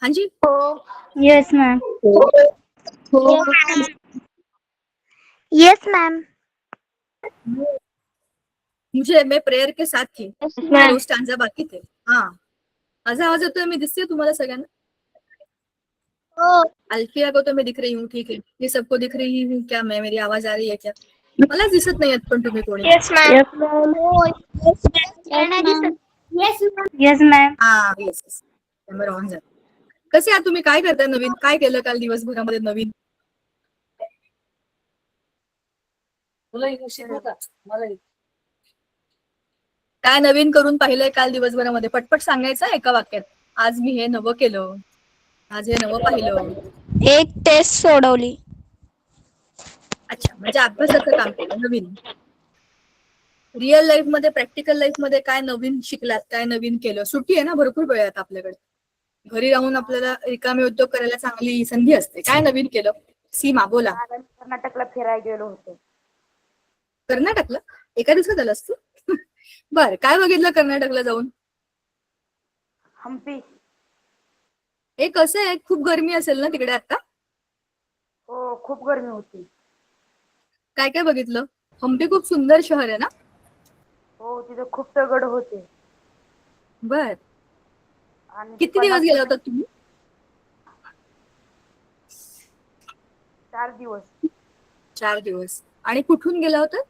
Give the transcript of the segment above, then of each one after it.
हाँ जी। Yes ma'am. Yes ma'am. मैं प्रेयर के साथ थी, दो स्टॅन्झा बाकी थे. हा, माझा आवाज येतोय? मी दिसते तुम्हाला सगळ्यांना? अल्फिया को तो मैं दिख रही हूँ, ठीक है. ये सबको दिख रही हूँ क्या मैं? मेरी आवाज आ रही है क्या? मला दिसत नाही पण तुम्ही कोणी? Yes ma'am. Yes ma'am. हा, येस. कॅमेरा ऑन झाला. कसे आहात तुम्ही? काय करताय नवीन? काय केलं काल दिवसभरामध्ये नवीन? काय नवीन करून पाहिलंय काल दिवसभरामध्ये? पटपट सांगायचं एका वाक्यात. आज मी हे नवं केलं, आज हे नवं पाहिलं. एक टेस्ट सोडवली. अच्छा, म्हणजे अभ्यासाचं काम केलं नवीन. रिअल लाईफ मध्ये, प्रॅक्टिकल लाईफ मध्ये काय नवीन शिकलात? काय नवीन केलं? सुट्टी आहे ना, भरपूर वेळ आहे आपल्याकडे. घरी राहून आपल्याला रिकामे उद्योग करायला चांगली संधी असते. काय नवीन केलं? सीमा बोला. कर्नाटकला फिरायला गेलो होतो. कर्नाटकला? एका दिवसात आलास तू? बर, काय बघितलं कर्नाटकला जाऊन? हम्पी. हे कसं आहे, खूप गरमी असेल ना तिकडे आता? हो, खूप गरमी होती. काय काय बघितलं? हम्पी खूप सुंदर शहर आहे ना? हो, तिथे खूप दगड होते. बर, आणि किती दिवस गेला होता तुम्ही? 4 दिवस. 4 दिवस. आणि कुठून गेला होता?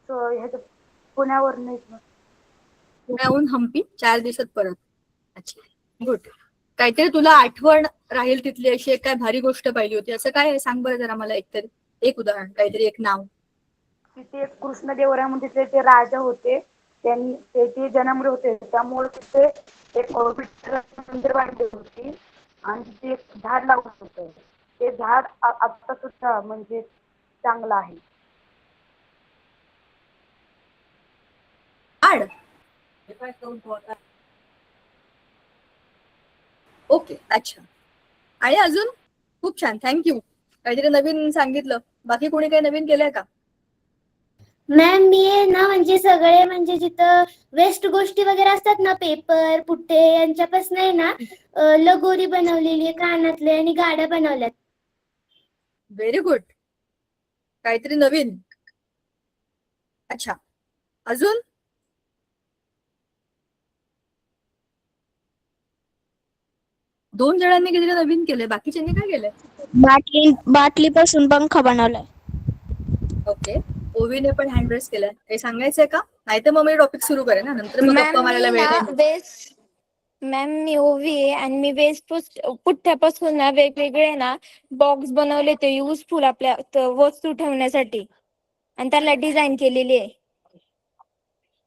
ह्याच्या पुण्यावरून. पुण्याहून हम्पी 4 दिवसात परत. अच्छा, गुड. काहीतरी तुला आठवण राहील तिथली अशी एक काय भारी गोष्ट पाहिली होती, असं काय आहे? सांग बरं जरा मला एकतरी एक उदाहरण, काहीतरी एक नाव. तिथे एक कृष्णदेवराय म्हणून तिथे ते राजा होते. ते जन्मले होते, त्यामुळे तिथे एक विठ्ठलाचं मंदिर बांधले होते आणि तिथे एक झाड लावलं होतं. ते झाड आता सुद्धा म्हणजे चांगलं आहे. आड ओके, अच्छा. आणि अजून? खूप छान, थँक्यू. काहीतरी नवीन सांगितलं. बाकी कोणी काही नवीन केलंय का? मॅम मी ना म्हणजे सगळे म्हणजे जिथं वेस्ट गोष्टी वगैरे असतात ना, पेपर पुट्टे यांच्यापासून आहे ना लगोरी बनवलेली आहे कानातले आणि गाड्या बनवल्यात. Very good. काहीतरी नवीन. अच्छा, अजून? दोन जणांनी काहीतरी नवीन केलंय, बाकीच्यांनी काय केलंय? बाटलीपासून पंखा बनवलाय. ओके. ओवीने पण हँड रेस केलाय. काही सांगायचंय का? नाही तर मग मी टॉपिक सुरू करेन ना, नंतर मग गप्पा मारायला वेळ नाही. मॅम मी ओवी आहे आणि मी वेस्ट पुठ्ठ्यापासून ना वेगवेगळे ना बॉक्स बनवले ते युजफुल आपल्या वस्तू ठेवण्यासाठी आणि त्याला डिझाईन केलेली आहे.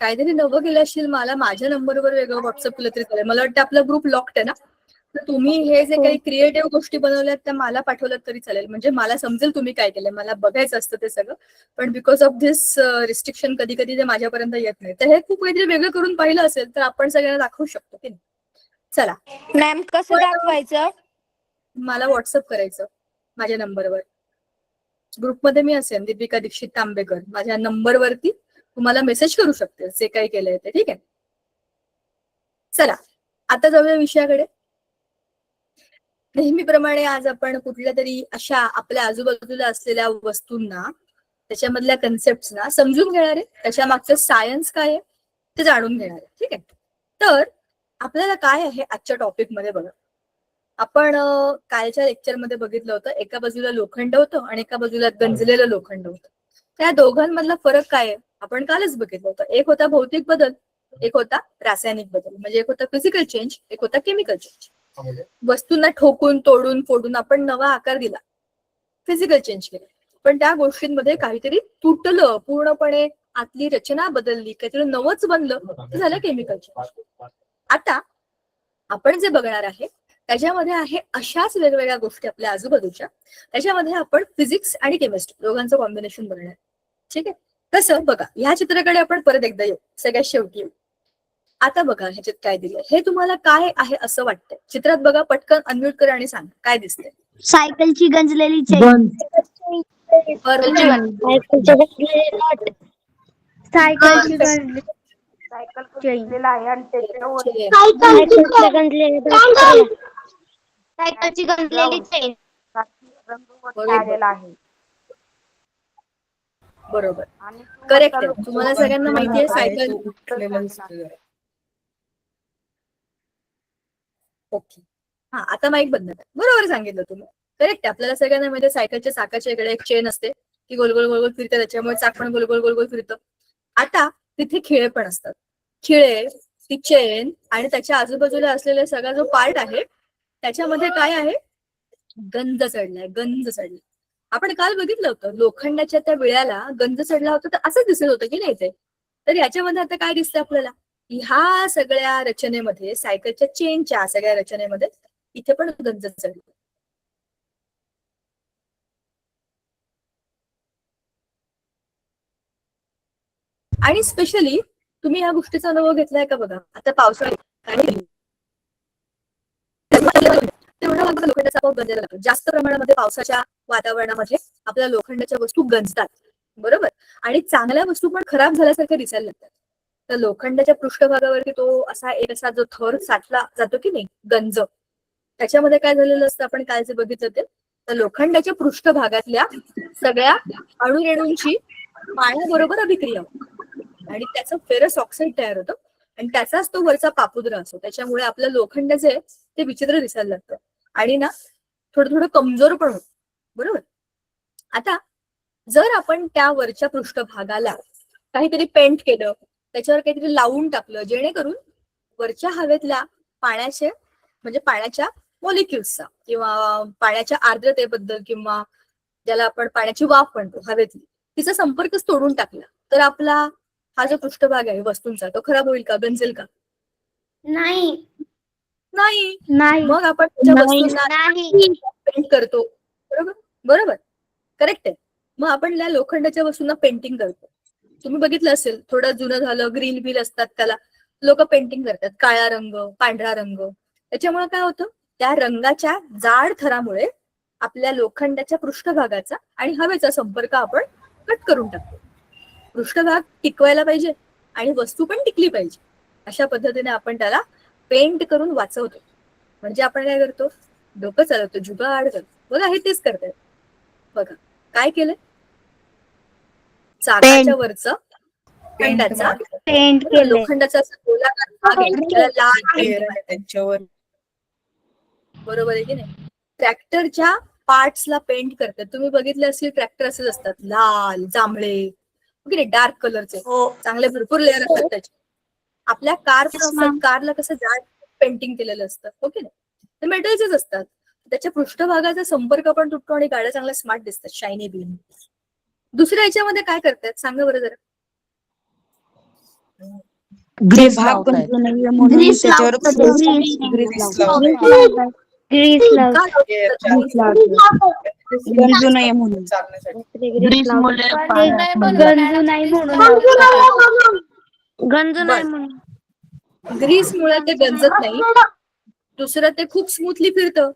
काहीतरी नवं केलं असशील. मला माझ्या नंबरवर वेगळं व्हॉट्सअप केलं तरी चालेल. मला वाटतं आपला ग्रुप लॉक्ड आहे ना, तर तुम्ही हे जे काही क्रिएटिव्ह गोष्टी बनवल्यात त्या मला पाठवल्यात तरी चालेल. म्हणजे मला समजेल तुम्ही काय केलंय. मला बघायचं असतं ते सगळं, पण बिकॉज ऑफ धिस रिस्ट्रिक्शन कधी कधी ते माझ्यापर्यंत येत नाही. तर हे खूप काहीतरी वेगळं करून पाहिलं असेल तर आपण सगळ्यांना दाखवू शकतो की नाही. चला मॅम कसं दाखवायचं? मला व्हॉट्सअप करायचं माझ्या नंबरवर. ग्रुपमध्ये मी असेन, दीपिका दीक्षित तांबेकर. माझ्या नंबरवरती तुम्हाला मेसेज करू शकते जे काही केलंय ते. ठीक आहे, चला आता जाऊया विषयाकडे. नेहमीप्रमाणे आज आपण कुठल्या तरी अशा आपल्या आजूबाजूला असलेल्या वस्तूंना, त्याच्यामधल्या कन्सेप्टना समजून घेणार आहे. त्याच्या मागचं सायन्स काय आहे ते जाणून घेणार आहे. ठीक आहे, तर आपल्याला काय आहे आजच्या टॉपिक मध्ये बघा. आपण कालच्या लेक्चरमध्ये बघितलं होतं, एका बाजूला लोखंड होतं आणि एका बाजूला गंजलेलं लोखंड होतं. त्या दोघांमधला फरक काय आहे आपण कालच बघितलं होतं. एक होता भौतिक बदल, एक होता रासायनिक बदल. म्हणजे एक होता फिजिकल चेंज, एक होता केमिकल चेंज. वस्तूंना ठोकून तोडून फोडून आपण नवा आकार दिला, फिजिकल चेंज केला. पण त्या गोष्टींमध्ये काहीतरी तुटलं, पूर्णपणे आतली रचना बदलली, काहीतरी नवंच बनलं, ते झालं केमिकल चेंज. आता आपण जे बघणार आहे त्याच्यामध्ये आहे अशाच वेगवेगळ्या गोष्टी आपल्या आजूबाजूच्या. त्याच्यामध्ये आपण फिजिक्स आणि केमिस्ट्री दोघांचं कॉम्बिनेशन बघणार. ठीक आहे, कसं बघा. ह्या चित्राकडे आपण परत एकदा येऊ, सगळ्यात शेवटी येऊ. आता बघा ह्याच्यात काय दिलंय, हे तुम्हाला काय आहे असं वाटतंय? चित्रात बघा, पटकन अनम्यूट करा आणि सांगा काय दिसतंय. सायकलची गंजलेली चेन. सायकलची गंजलेली सायकल घेतलेला आहे आणि त्याच्यावर चेन. सायकलची गंजलेली चेन. रंगवरती आलेला आहे बरोबर, आणि तो करेक्ट वरचा आहे. लोक तुम्हाला सगळ्यांना माहिती आहे सायकल. ओके, हा आता माईक बंद करा. बरोबर सांगितलं तुम्ही, करेक्ट आहे. आपल्याला सगळ्यांना माहिती आहे सायकलच्या चाकाच्या इकडे एक चेन असते, ती गोल गोल गोल गोल फिरते, त्याच्यामुळे चाक पण गोल गोल गोल गोल फिरतं. आता तिथे खिळे पण असतात. खिळे, ती चेन आणि त्याच्या आजूबाजूला असलेला सगळा जो पार्ट आहे त्याच्यामध्ये काय आहे, गंज चढलाय, गंज चढलाय. आपण काल बघितलं होतं लोखंडाच्या त्या विळ्याला गंज चढला होता, तर असंच दिसत होतं की नाही ते. तर याच्यामध्ये आता काय दिसतं आपल्याला, ह्या सगळ्या रचनेमध्ये, सायकलच्या चेनच्या सगळ्या रचनेमध्ये इथे पण गंज चढली. आणि स्पेशली तुम्ही या गोष्टीचा अनुभव घेतलाय का बघा, आता पावसाळ्यात लोखंडाचा पाऊस गंजायला लागतो. जास्त प्रमाणामध्ये पावसाच्या वातावरणामध्ये आपल्या लोखंडाच्या वस्तू गंजतात, बरोबर. आणि चांगल्या वस्तू पण खराब झाल्यासारख्या दिसायला लागतात. तर लोखंडाच्या पृष्ठभागावरती तो एक असा जो थर साठला जातो की नाही, गंज, त्याच्यामध्ये काय झालेलं असतं आपण काल जे बघितलं ते, तर लोखंडाच्या पृष्ठभागातल्या सगळ्या अणुरेणूंची पाण्याबरोबर अभिक्रिया होते आणि त्याचं फेरस ऑक्साईड तयार होतं आणि त्याचाच तो वरचा पापुद्रा असतो. त्याच्यामुळे आपलं लोखंड जे आहे ते विचित्र दिसायला लागतं आणि ना थोडं थोडं कमजोर पण होतं, बरोबर. आता जर आपण त्या वरच्या पृष्ठभागाला काहीतरी पेंट केलं, त्याच्यावर काहीतरी लावून टाकलं, जेणेकरून वरच्या हवेतल्या पाण्याचे म्हणजे पाण्याच्या मॉलिक्युल्सचा किंवा पाण्याच्या आर्द्रतेबद्दल किंवा ज्याला आपण पाण्याची वाफ म्हणतो हवेतली, तिचा संपर्कच तोडून टाकला, तर आपला हा जो पृष्ठभाग आहे वस्तूंचा तो खराब होईल का, गंजेल का? नाही. नाही. नाही. मग आपण त्या वस्तूंना नाही. पेंट करतो, बरोबर, बरोबर, करेक्ट आहे. मग आपण त्या लोखंडाच्या वस्तूंना पेंटिंग करतो. तुम्ही बघितलं असेल, थोडं जुनं झालं, ग्रीन व्हील असतात त्याला लोक पेंटिंग करतात, काळा रंग, पांढरा रंग. त्याच्यामुळे काय होतं, त्या रंगाच्या जाड थरामुळे आपल्या लोखंडाच्या पृष्ठभागाचा आणि हवेचा संपर्क आपण कट करून टाकतो. पृष्ठभाग टिकवायला पाहिजे आणि वस्तू पण टिकली पाहिजे, अशा पद्धतीने आपण त्याला पेंट करून वाचवतो. म्हणजे आपण काय करतो, डोकं चालवतो, जुगाड करतो. बघा हे तेच करतायत. बघा काय केलंय, चाकाच्या वरचं लोखंडाचा पेंट केले. लोखंडाचा असा गोलाकार भाग आहे, त्याला लाल पेंट मारतात. त्यांच्यावर बरोबर आहे की नाही. ट्रॅक्टरच्या पार्ट्सला पेंट करतात. तुम्ही बघितले असतील ट्रॅक्टर असेच असतात, लाल, जांभळे, डार्क कलरचे, चांगले भरपूर लेअर असतात त्याचे. आपल्या कारला कसं जाड पेंटिंग केलेलं असतं, ओके नाही, ते मेटलचेच असतात. त्याच्या पृष्ठभागाचा संपर्क पण तुटतो आणि गाड्या चांगल्या स्मार्ट दिसतात, शायनी बिन. दुसऱ्या याच्यामध्ये काय करतात सांगा बरं जरा. ते भाग गंजू नये म्हणून त्याच्यावर गंजू नये म्हणून गंजू नाही म्हणून. ग्रीस मुळे ते गंजत नाही. दुसरं ते खूप स्मूथली फिरतं,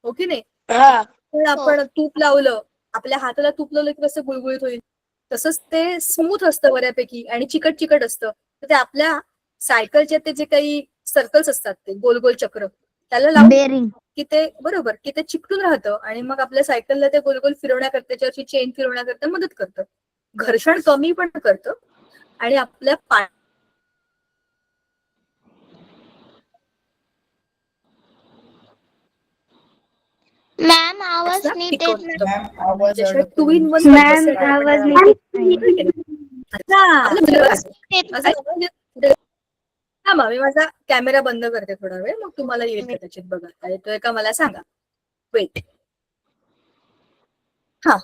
ओके नाही. पण आपण तूप लावलं, आपल्या हाताला तूप लावलं की कसं गुळगुळीत होईल, तसंच ते स्मूथ असतं बऱ्यापैकी आणि चिकट चिकट असतं. तर ते आपल्या सायकलचे ते जे काही सर्कल्स असतात, ते गोल गोल चक्र, त्याला लावून की ते बरोबर की ते चिकटून राहतं आणि मग आपल्या सायकलला ते गोल गोल फिरवण्याकरता, त्याच्यावरची चेन फिरवण्याकरता मदत करतं. घर्षण कमी पण करतं आणि आपल्या मॅम आवाज नीट येत नाही. To in one. मॅम आवाज नीट मी माझा कॅमेरा बंद करते थोडा वेळ, मग तुम्हाला येईल कदाचित. बघा येतोय का मला सांगा. वेट. हा,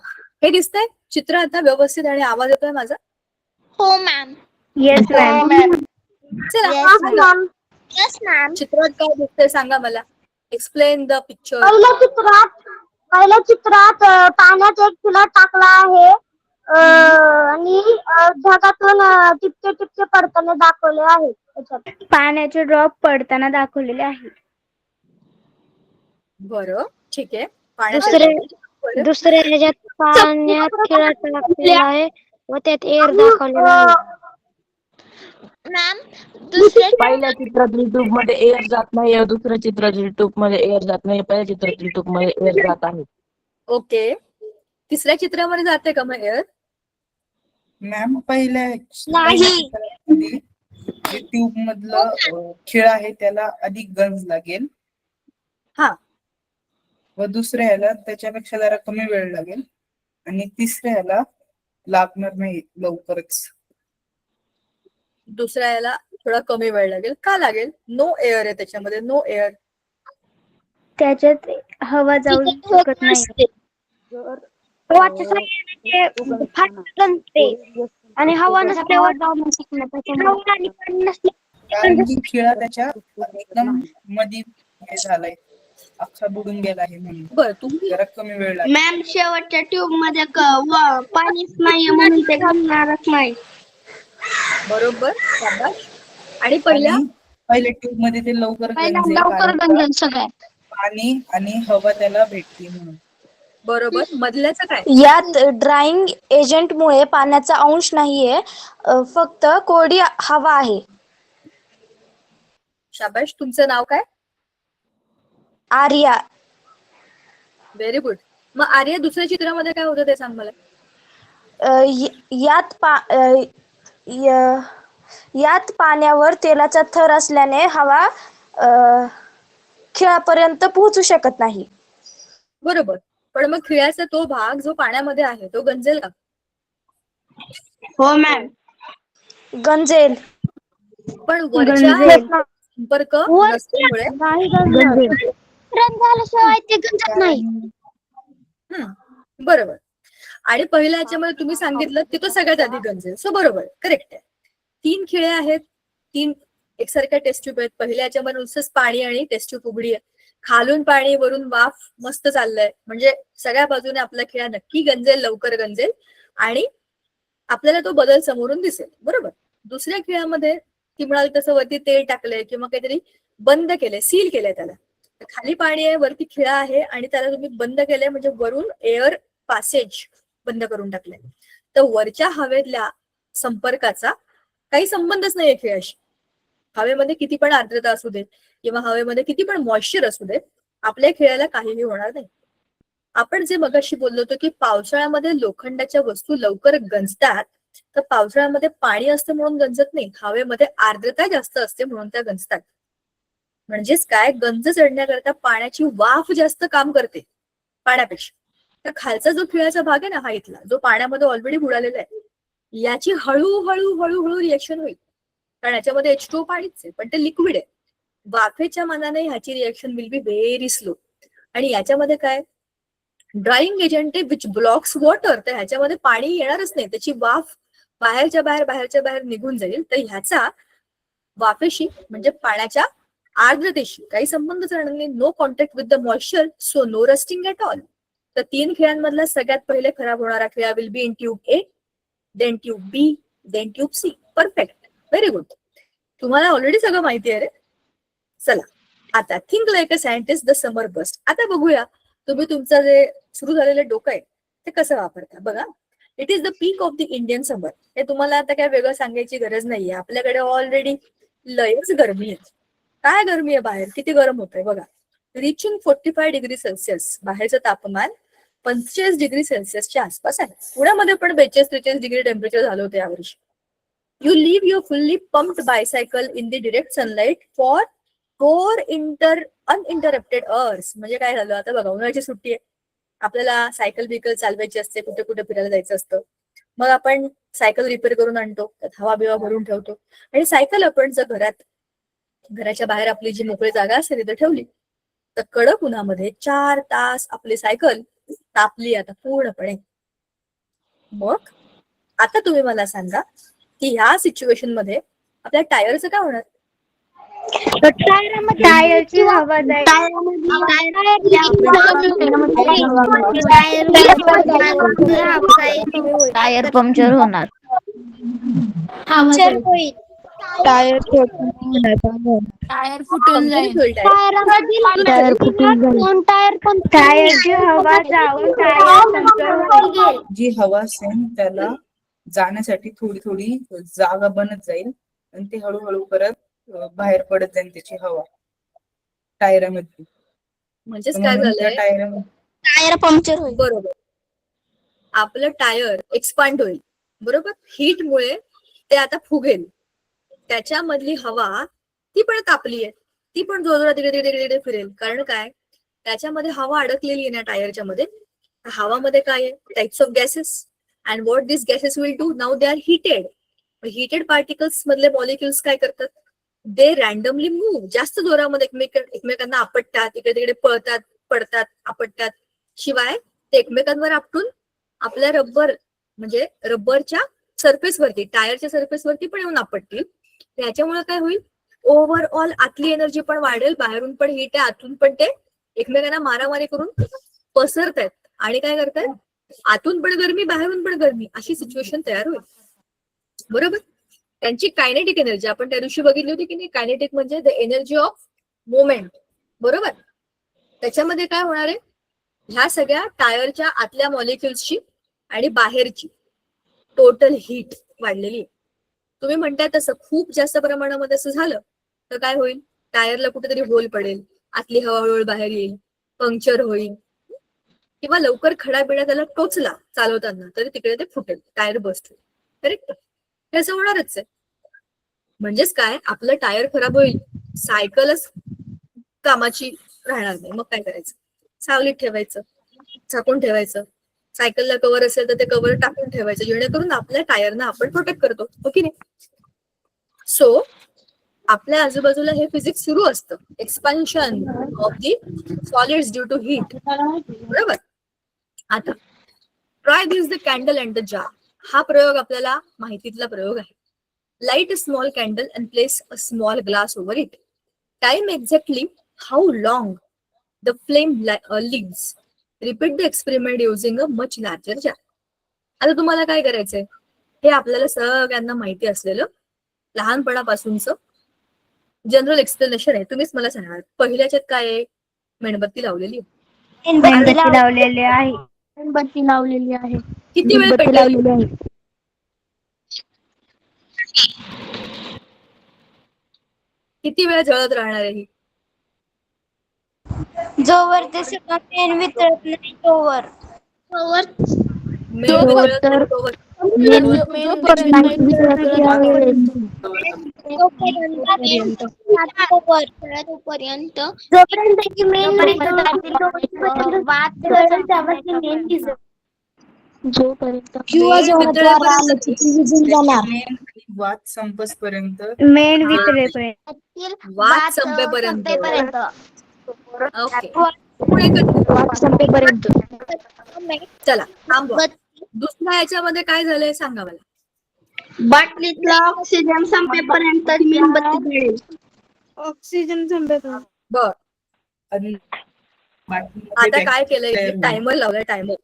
हे दिसतंय चित्र आता व्यवस्थित आणि आवाज येतोय माझा? हो मॅम. Yes ma'am. चला, येस मॅम. चित्रात काय दिसतंय सांगा मला. Explain the picture. पहिल्या चित्रात पाण्यात एक फुला टाकला आहे आणि ढगातून टिपके टिपके पडताना दाखवले आहे. पाण्याचे ड्रॉप पडताना दाखवलेले आहे. बरं, ठीक आहे. दुसऱ्या ह्याच्यात पाण्यात खिळा टाकलेला आहे व त्यात एअर दाखवलेला आहे. मॅम दुसऱ्या पहिल्या चित्रातील ट्यूब मध्ये एअर जात नाही, दुसऱ्या चित्रातील ट्यूब मध्ये एअर जात नाही, पहिल्या चित्रातील ट्यूब मध्ये एअर जात आहे. ओके. तिसऱ्या चित्रामध्ये जाते का मग एअर? मॅम पहिल्या नाही. चित्रामध्ये जे ट्यूब मधलं खिळ आहे त्याला अधिक गंज लागेल. हा. व दुसऱ्या ह्याला त्याच्यापेक्षा जरा कमी वेळ लागेल आणि तिसऱ्या ह्याला लागणार नाही लवकरच. दुसऱ्या याला थोडा कमी वेळ लागेल. का लागेल? नो एअर आहे त्याच्यामध्ये, नो एअर. त्याच्यात हवा जाऊ शकत नाही. हवाच्या साह्याने फाटत गंजते आणि हवा नसल्यावर हवा आणि पाणी कारण की खिळा त्याच्या एकदम मध्ये हे झालाय, अख्खा बुडून गेला आहे म्हणून बरं, तुम्ही जरा कमी वेळ लागेल. मॅम शेवटच्या ट्यूब मध्ये पाणीच नाहीये म्हणून ते गंजणारच नाही. बरोबर, शाबास. आणि पहिल्या पहिल्या ट्यूब मध्ये ते लवकर गंजेल लवकर कारण गंजल सगळ्यात. पाणी आणि हवा त्याला भेटते म्हणून. बरोबर. मधल्याचं काय? यात ड्राईंग एजंटमुळे पाण्याचा अंश नाहीये, फक्त कोरडी हवा आहे. शाबाश. तुमचं नाव काय? आर्या. Very good. मग आर्या, दुसऱ्या चित्रामध्ये काय होतं ते सांग मला. यात पाण्यावर तेलाचा थर असल्याने हवा खिळापर्यंत पोहोचू शकत नाही. बरोबर. पण मग खिळ्याचा तो भाग जो पाण्यामध्ये आहे तो गंजेल का? हो मॅम. गंजेल. पण वरच्या संपर्क नसल्यामुळे झाल्याशिवाय ते गंजत नाही. बरोबर. आणि पहिल्या याच्यामध्ये तुम्ही सांगितलं की तो सगळ्यात आधी गंजेल. सो बरोबर, करेक्ट आहे. 3 खिळे आहेत, 3 एकसारख्या टेस्ट ट्यूब आहेत. पहिल्या याच्यामध्ये नुसतंच पाणी आणि टेस्ट ट्यूब उघडी आहे. खालून पाणी वरून वाफ मस्त चाललंय, म्हणजे सगळ्या बाजूने आपला खिळा नक्की गंजेल, लवकर गंजेल आणि आपल्याला तो बदल समोरून दिसेल. बरोबर. दुसऱ्या खिळ्यामध्ये ती म्हणाली तसं वरती तेल टाकलंय किंवा काहीतरी बंद केलंय, सील केलंय त्याला. खाली पाणी आहे, वरती खिळा आहे आणि त्याला तुम्ही बंद केलंय, म्हणजे वरून एअर पासेज बंद करून टाकलंय. तर वरच्या हवेतल्या संपर्काचा काही संबंधच नाहीये खिळ्याशी. हवेमध्ये किती पण आर्द्रता असू दे किंवा हवेमध्ये किती पण मॉइश्चर असू दे, आपल्या खिळ्याला काहीही होणार नाही. आपण जे मगाशी बोललो होतो की पावसाळ्यामध्ये लोखंडाच्या वस्तू लवकर गंजतात, तर पावसाळ्यामध्ये पाणी असतं म्हणून गंजत नाही, हवेमध्ये आर्द्रता जास्त असते म्हणून त्या गंजतात. म्हणजेच काय, गंज चढण्याकरता पाण्याची वाफ जास्त काम करते पाण्यापेक्षा. तर खालचा जो खिळ्याचा भाग आहे ना, हा इथला जो पाण्यामध्ये ऑलरेडी बुडालेला आहे, याची हळूहळू हळूहळू रिएक्शन होईल. कारण याच्यामध्ये H2O पाणीच आहे, पण ते लिक्विड आहे. वाफेच्या मानाने ह्याची reaction will be very slow. आणि याच्यामध्ये काय, ड्राईंग एजंट आहे विच ब्लॉक्स वॉटर. तर ह्याच्यामध्ये पाणी येणारच नाही, त्याची वाफ बाहेरच्या बाहेर निघून जाईल. तर ह्याचा वाफेशी म्हणजे पाण्याच्या आर्द्रतेशी काही संबंधच राहणार नाही. No contact with the moisture, so no rusting at all. तर 3 खिळ्यांमधला सगळ्यात पहिले खराब होणारा खिळा will be in tube A, then tube B, then tube C. Perfect, very good. तुम्हाला ऑलरेडी सगळं माहिती आहे रे. चला आता think like a scientist the summer bust. आता बघूया तुम्ही तुमचं जे सुरू झालेलं डोकं आहे ते कसं वापरता. बघा, it is the peak of the Indian summer. हे तुम्हाला आता काय वेगळं सांगायची गरज नाहीये. आपल्याकडे ऑलरेडी लयच गरमी आहे. काय गरमी आहे बाहेर, किती गरम होतंय बघा. Reaching 45 degree Celsius. बाहेरचं तापमान 45 डिग्री सेल्सिअसच्या आसपास आहे. पुण्यामध्ये पण 42-43 डिग्री टेम्परेचर झालं होतं यावर्षी. You leave your fully pumped bicycle in the direct sunlight for 4 uninterrupted hours. म्हणजे काय झालं, आता बघा उन्हाळ्याची सुट्टी आहे, आपल्याला सायकल बिकल चालवायची असते, कुठे कुठे फिरायला जायचं असतं. मग आपण सायकल रिपेअर करून आणतो, त्यात हवा बिवा भरून ठेवतो आणि सायकल आपण जर घराच्या बाहेर आपली जी मोकळी जागा असेल तिथे ठेवली, तर कडक उन्हामध्ये 4 तास आपली सायकल तापली आता पूर्णपणे. मग आता तुम्ही मला सांगा की ह्या सिच्युएशन मध्ये आपल्या टायरचं काय होणार? टायरची हवा जाईल. टायर पंक्चर होणार. टायर टायर फुटून जाईल. टायरची हवा जाऊन टायर पंक्चर होईल. जी हवा असेल त्याला जाण्यासाठी थोडी थोडी जागा बनत जाईल आणि ती हळूहळू परत बाहेर पडत जाईल त्याची हवा टायरामध्ये. म्हणजेच तर काय म्हणून त्या झालंय, टायरामध्ये टायर पंक्चर होईल. बरोबर, आपलं टायर एक्सपांड होईल, बरोबर. हीटमुळे ते आता फुगेल, त्याच्यामधली हवा ती पण तापली आहे, ती पण जोरजोरात तिकडे तिकडे तिकडे फिरेल. कारण काय, त्याच्यामध्ये हवा अडकलेली आहे ना टायरच्या मध्ये. हवामध्ये काय आहे, types of gases, and what this gases will do, now they are heated. Heated particles मधले मॉलिक्युल्स काय करतात, दे रॅन्डमली मूव्ह, जास्त जोरामध्ये एकमेकांना आपटतात, इकडे तिकडे पळतात, पडतात, आपटतात. शिवाय ते एकमेकांवर आपटून आपल्या रबर म्हणजे रबरच्या सरफेस वरती, टायरच्या सरफेस वरती पण येऊन आपटतील. याच्यामुळे काय होईल, ओव्हरऑल आतली एनर्जी पण वाढेल, बाहेरून पण हीट आहे, आतून पण ते एकमेकांना मारामारी करून पसरतायत आणि काय करतायत, आतून पण गरमी बाहेरून पण गरमी, अशी सिच्युएशन तयार होईल, बरोबर. त्यांची कायनेटिक एनर्जी आपण त्या दिवशी बघितली होती की नाही, कायनेटिक म्हणजे द एनर्जी ऑफ मोमेंट, बरोबर. त्याच्यामध्ये काय होणार आहे, ह्या सगळ्या टायरच्या आतल्या मॉलिक्युल्सची आणि बाहेरची टोटल हीट वाढलेली आहे. तुम्ही म्हणताय तसं खूप जास्त प्रमाणामध्ये असं झालं तर काय होईल, टायरला कुठेतरी होल पडेल, आतली हवा हळूहळू बाहेर येईल, पंक्चर होईल, किंवा लवकर खडा बिडा त्याला टोचला चालवताना तरी तिकडे ते फुटेल, टायर बस्ट होईल. करेक्ट, हे असं होणारच आहे. म्हणजेच काय, आपलं टायर खराब होईल, सायकलच कामाची राहणार नाही. मग काय करायचं, सावलीत ठेवायचं, झाकून ठेवायचं. सायकलला कव्हर असेल तर ते कव्हर टाकून ठेवायचं, जेणेकरून आपल्या टायरना आपण प्रोटेक्ट करतो, हो की नाही. सो आपल्या आजूबाजूला हे फिजिक्स सुरू असतं, expansion of the solids due to heat, बरोबर. आता try this the candle and the jar, हा प्रयोग आपल्याला माहितीतला प्रयोग आहे. Light a small candle and place a small glass over it. Time exactly how long the flame lives. Repeat the experiment using a much larger jar. आता तुम्हाला काय करायचंय, हे आपल्याला सगळ्यांना माहिती असलेलं लहानपणापासूनचं जनरल एक्सप्लेनेशन आहे. तुम्हीच मला सांगा, पहिल्याच्यात काय आहे, मेणबत्ती लावलेली आहे. मेणबत्ती लावलेली आहे. मेणबत्ती लावलेली आहे. किती वेळ मेणबत्ती पेटलेली, लावलेली आहे. किती वेळ जळत राहणार आहे ही, जोवर ते सगळं पेन वितळत नाही तोवर. मेण वितळत नाही तोवर. तोपर्यंत जोपर्यंत की मेन नाही तोपर्यंत मेन दिसत. जोपर्यंत किंवा मेण जेव्हा ज्वार आलं वितळेपर्यंत, की ती विझून जाणार. मेन वाद संपसपर्यंत मेन वाद संपेपर्यंत. ओके, पुढे संपेपर्यंत. चला थांबवा. दुसऱ्या याच्यामध्ये काय झालंय सांगा मला. बाटलीतला ऑक्सिजन संपेपर्यंत मेणबत्ती जळेल. ऑक्सिजन संपेपर्यंत. बर, आणि बाटलीमध्ये आता काय vacuum केलंय, तयार होईल. टायमर लावलाय, टायमर.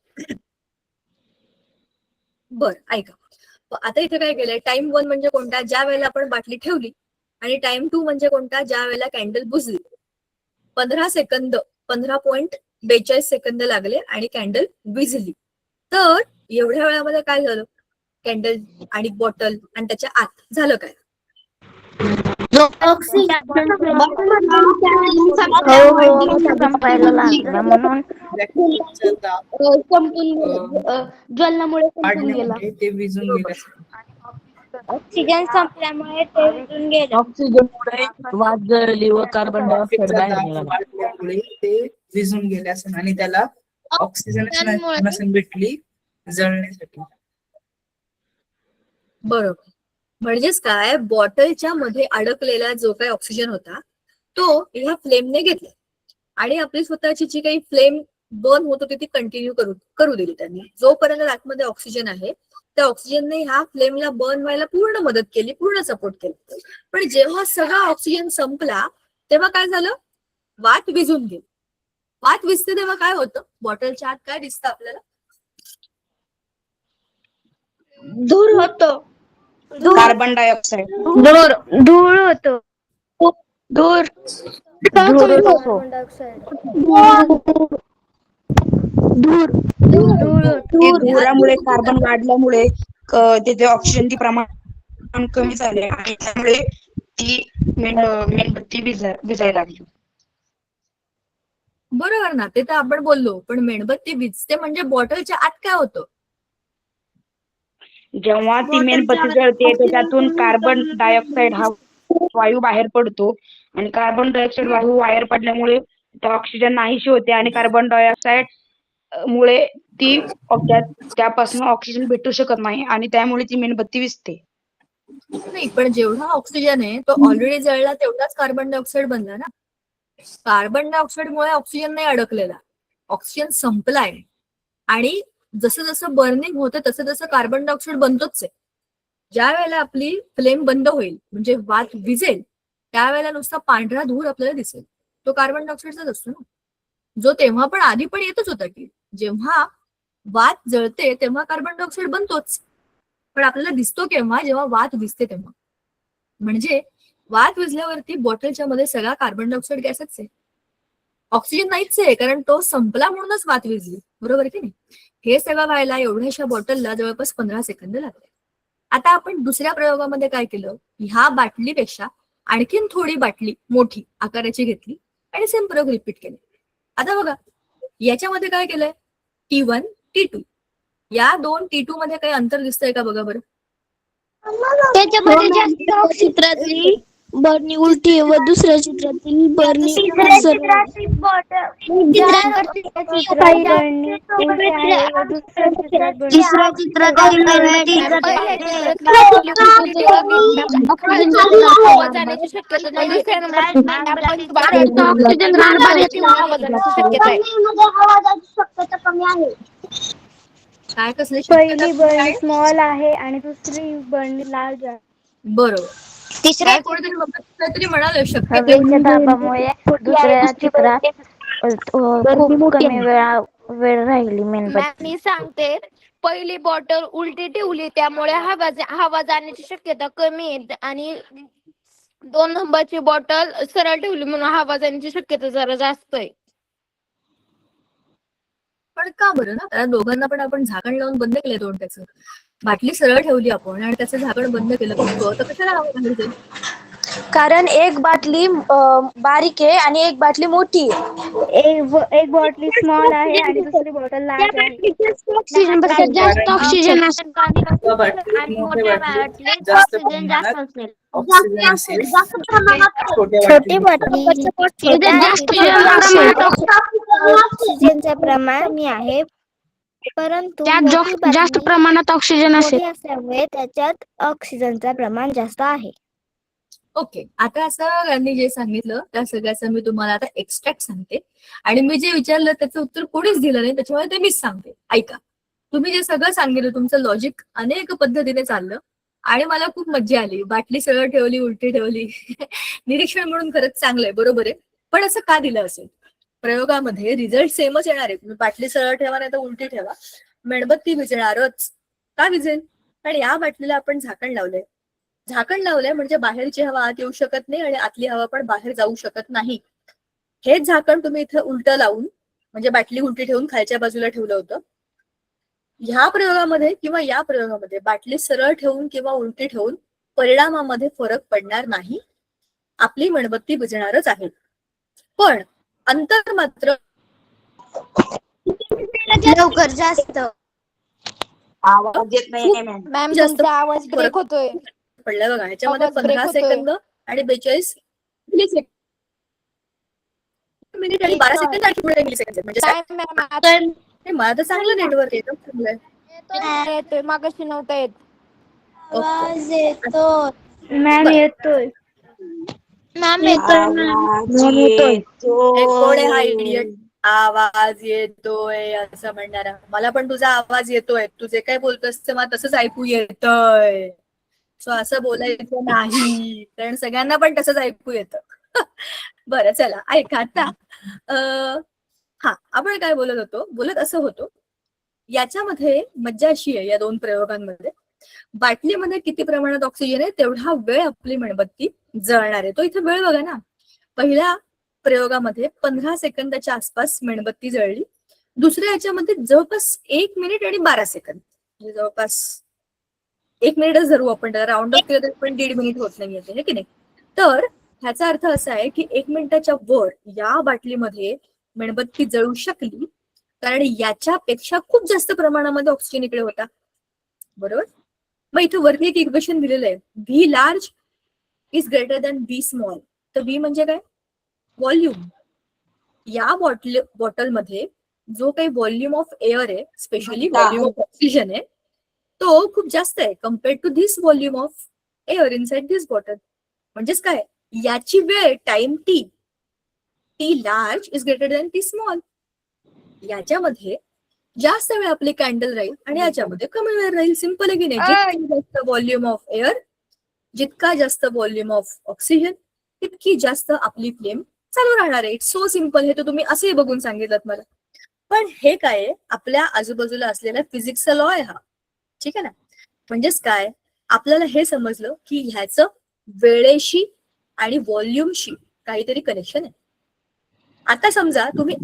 बर ऐका, आता इथे काय केलंय, टाइम 1 म्हणजे कोणता, ज्या वेळेला आपण बाटली ठेवली, आणि टाइम 2 म्हणजे कोणता, ज्या वेळेला कॅन्डल बुजली. 15 सेकंद, 15.42 सेकंद लागले आणि कॅन्डल विझली. तर एवढ्या वेळामध्ये काय झालं, कॅन्डल आणि बॉटल आणि त्याच्या आत झालं काय, संपायला लागला म्हणून Vacuumचा दाब ज्वलनामुळे संपून गेला. वाढल्यामुळे ते विझून गेलं. ऑक्सिजन संपल्यामुळे ते विझून गेलं. ऑक्सिजनमुळे वाद जळली व कार्बन डायऑक्साईड चा बाहेर दाब निघाला. वाढल्यामुळे ते विझून गेले असेल आणि त्याला ऑक्सिजन नसेल भेटली जळण्यासाठी. बरोबर. म्हणजेच काय, बॉटलच्या मध्ये अडकलेला जो काही ऑक्सिजन होता तो ह्या फ्लेमने घेतला आणि आपली स्वतःची जी काही फ्लेम बर्न होत होती ती कंटिन्यू करू दिली त्यांनी. जोपर्यंत आतमध्ये ऑक्सिजन आहे त्या ऑक्सिजनने ह्या फ्लेमला बर्न व्हायला पूर्ण मदत केली, पूर्ण सपोर्ट केला. पण जेव्हा सगळा ऑक्सिजन संपला तेव्हा काय झालं, वात विझून गेली. वात विझते तेव्हा काय होतं, बॉटलच्या आत काय दिसतं आपल्याला, धूर होतो. कार्बन डायऑक्साईड, धूळ होतो. धूर धुरामुळे कार्बन वाढल्यामुळे तिथे ऑक्सिजन प्रमाण तापमान कमी झाले आणि त्यामुळे ती मेणबत्ती विजायला लागली. बरोबर ना, ते तर आपण बोललो, पण मेणबत्ती विझते म्हणजे बॉटलच्या आत काय होतं? जेव्हा ती मेणबत्ती जळते त्याच्यातून कार्बन डायऑक्साईड हा वायू बाहेर पडतो आणि कार्बन डायऑक्साईड वायू बाहेर पडल्यामुळे ऑक्सिजन नाहीशी होते आणि कार्बन डायऑक्साईड मुळे ती त्यापासून ऑक्सिजन भेटू शकत नाही आणि त्यामुळे ती मेणबत्ती विझते. नाही, पण जेवढा ऑक्सिजन आहे तो ऑलरेडी जळला तेवढाच कार्बन डायऑक्साईड बनला ना. कार्बन डायऑक्साईड मुळे ऑक्सिजन नाही अडकलेला, ऑक्सिजन संपलाय आणि जसं जसं बर्निंग होतं तसं तसं कार्बन डायऑक्साईड बनतोच आहे. ज्या वेळेला आपली फ्लेम बंद होईल म्हणजे वात विझेल त्यावेळेला नुसता पांढरा धूर आपल्याला दिसेल, तो कार्बन डायऑक्साईडचाच असतो ना, जो तेव्हा पण आधी पण येतच होता की जेव्हा वात जळते तेव्हा कार्बन डायऑक्साईड बनतोच, पण आपल्याला दिसतो केव्हा? जेव्हा वात विझते तेव्हा. म्हणजे वात विझल्यावरती बॉटलच्या मध्ये सगळा कार्बन डायऑक्साईड गॅसच आहे, ऑक्सिजन नाहीच आहे, कारण तो संपला म्हणूनच वात विझली, बरोबर की नाही? हे सगळं व्हायला एवढ्याशा बॉटलला जवळपास 15 सेकंद लागले. आता आपण दुसऱ्या प्रयोगामध्ये काय केलं, ह्या बाटलीपेक्षा आणखीन थोडी बाटली मोठी आकाराची घेतली आणि सेम प्रयोग रिपीट केले. आता बघा याच्यामध्ये काय केलंय, T1 T2 या दोन T2 मध्ये काही अंतर दिसतंय का बघा बरं? त्याच्यामध्ये जास्त चित्रातली बरणी उलटी आहे व दुसऱ्या चित्रातील बरणी तिसऱ्या चित्रात पहिल्या चित्रात बाटली उलटी तेव्हा आवाज जाण्याची शक्यता नाही, दुसऱ्या नंबर आपण ऑक्सिजन आवाज जाण्याची शक्यता आहे. कमी आहे. काय कसली शक्यता कमी आहे? स्मॉल आहे आणि दुसरी बरणी लार्ज आहे. बरोबर. तिसऱ्या काय कोणीतरी काहीतरी म्हणाले शक्यता हवेच्या दाबामुळे दुसऱ्या चित्रात खूप कमी वेळ राहिली मेणबत्ती. मी सांगते, पहिली बॉटल उलटी ठेवली त्यामुळे हवा जाण्याची शक्यता कमी आहे आणि 2 नंबरची बॉटल सरळ ठेवली म्हणून हवा जाण्याची शक्यता जरा जास्त आहे. पण का बरं ना? त्या दोघांना पण आपण झाकण लावून बंद केलं तोंड त्याचं, बाटली सरळ ठेवली आपण आणि त्याचं झाकण बंद केलं फक्त, तर कशाला हवा बाहेर जाईल? कारण एक बाटली बारीक आहे आणि एक बाटली मोठी आहे. एक बॉटली स्मॉल आहे आणि दुसरी बॉटल लार्ज आहे. ऑक्सिजन जास्त ऑक्सिजन असेल त्या बाटलीत मोठ्या बाटलीत जास्त प्रमाणात असेल. ऑक्सिजन असेल, छोट्या छोटी बाटलीत बाटली जास्त प्रमाणात ऑक्सिजनचे प्रमाण कमी आहे, परंतु मोठी जास्त बाटली प्रमाणात ऑक्सिजन असेल. मोठी असल्यामुळे त्याच्यात ऑक्सिजनचं प्रमाण जास्त आहे. ओके, आता असं त्यांनी जे सांगितलं त्या सगळ्याचं मी तुम्हाला आता एक्स्ट्रॅक्ट सांगते आणि मी जे विचारलं त्याचं उत्तर कोणीच दिलं नाही, त्याच्यामुळे ते मीच सांगते. ऐका, तुम्ही जे सगळं सांगितलं तुमचं लॉजिक अनेक पद्धतीने चाललं आणि मला खूप मज्जा आली. बाटली सरळ ठेवली, उलटी ठेवली निरीक्षण म्हणून खरंच चांगलंय, बरोबर आहे. पण असं का दिलं असेल? प्रयोगामध्ये रिझल्ट सेमच येणार आहे, तुम्ही बाटली सरळ ठेवा नाही तर उलटी ठेवा, मेणबत्ती विझणारच. का विझेल? कारण या बाटलीला आपण झाकण लावलंय. झाकण लावलंय म्हणजे बाहेरची हवा आत येऊ शकत नाही आणि आतली हवा पण बाहेर जाऊ शकत नाही. हेच झाकण तुम्ही इथं उलटं लावून म्हणजे बाटली उलटी ठेवून खालच्या बाजूला ठेवलं होतं. ह्या प्रयोगामध्ये किंवा या प्रयोगामध्ये बाटली सरळ ठेवून किंवा उलटी ठेवून परिणामामध्ये फरक पडणार नाही, आपली मेणबत्ती विझणारच आहे. पण अंतर मात्र लवकर जास्त आवाज येत नाही मॅम जास्त तुमचा आवाज ब्रेक होतोय. पडलाय बघा. ह्याच्यामध्ये आवाज break 15 होतोय. सेकंद आणि 42 मिनिट आणि 12 सेकंद आणि पुढे मिलीसेकंद म्हणजे काय मॅम आता हे मला तर चांगलं नेटवर्क एकदम चांगलं आहे. येतोय, मागाशी नव्हता येत. आवाज येतो. मॅम मॅम येतोय. मॅम येतोय. हे कोण आहे हा इडियट? आवाज येतोय असं म्हणणारा. मला पण तुझा आवाज येतोय, तू जे काय बोलतोस ते मला तसंच ऐकू येतंय. सो असं बोलायचं नाही, कारण सगळ्यांना पण तसंच ऐकू येतं. बरं चला ऐका आता. हा, आपण काय बोलत असं होतो, याच्यामध्ये मज्जा अशी आहे या 2 प्रयोगांमध्ये, बाटलीमध्ये किती प्रमाणात ऑक्सिजन आहे तेवढा वेळ आपली मेणबत्ती जळणार आहे. तो इथे वेळ बघा ना, पहिल्या प्रयोगामध्ये 15 सेकंदाच्या आसपास मेणबत्ती जळली, दुसऱ्या याच्यामध्ये जवळपास 1 मिनिट आणि 12 सेकंद म्हणजे जवळपास 1 मिनिटच धरू आपण, राऊंड ऑफ केलं तरी पण 1.5 मिनिट होत नाही हे की नाही. तर ह्याचा अर्थ असा आहे की 1 मिनिटाच्या वर या बाटलीमध्ये मेणबत्ती जळू शकली कारण याच्यापेक्षा खूप जास्त प्रमाणामध्ये ऑक्सिजन इकडे होता. बरोबर. मग इथे वरती एक इक्वेशन दिलेलं आहे, V large is greater than V small. तर व्ही म्हणजे काय? व्हॉल्यूम. या बॉटलमध्ये जो काही व्हॉल्यूम ऑफ एअर आहे, स्पेशली व्हॉल्यूम ऑफ ऑक्सिजन आहे, तो खूप जास्त आहे compared to this volume of air inside this bottle. म्हणजेच काय, याची वेळ time T large is greater than T small. याच्यामध्ये जास्त वेळ आपली कॅन्डल राहील आणि याच्यामध्ये कमी वेळ राहील. सिंपल आहे की नाही. जितका जास्त व्हॉल्यूम ऑफ एअर, जितका जास्त व्हॉल्यूम ऑफ ऑक्सिजन, तितकी जास्त आपली फ्लेम चालू राहणार आहे. It's so simple. हे तर तुम्ही असेही बघून सांगितलं मला. पण हे काय आहे, आपल्या आजूबाजूला असलेला फिजिक्सचा लॉ आहे हा. ठीक आहे ना. म्हणजेच काय, आपल्याला हे समजलं की ह्याचं वेळेशी आणि व्हॉल्यूमशी काहीतरी कनेक्शन आहे. आता समजा तुम्ही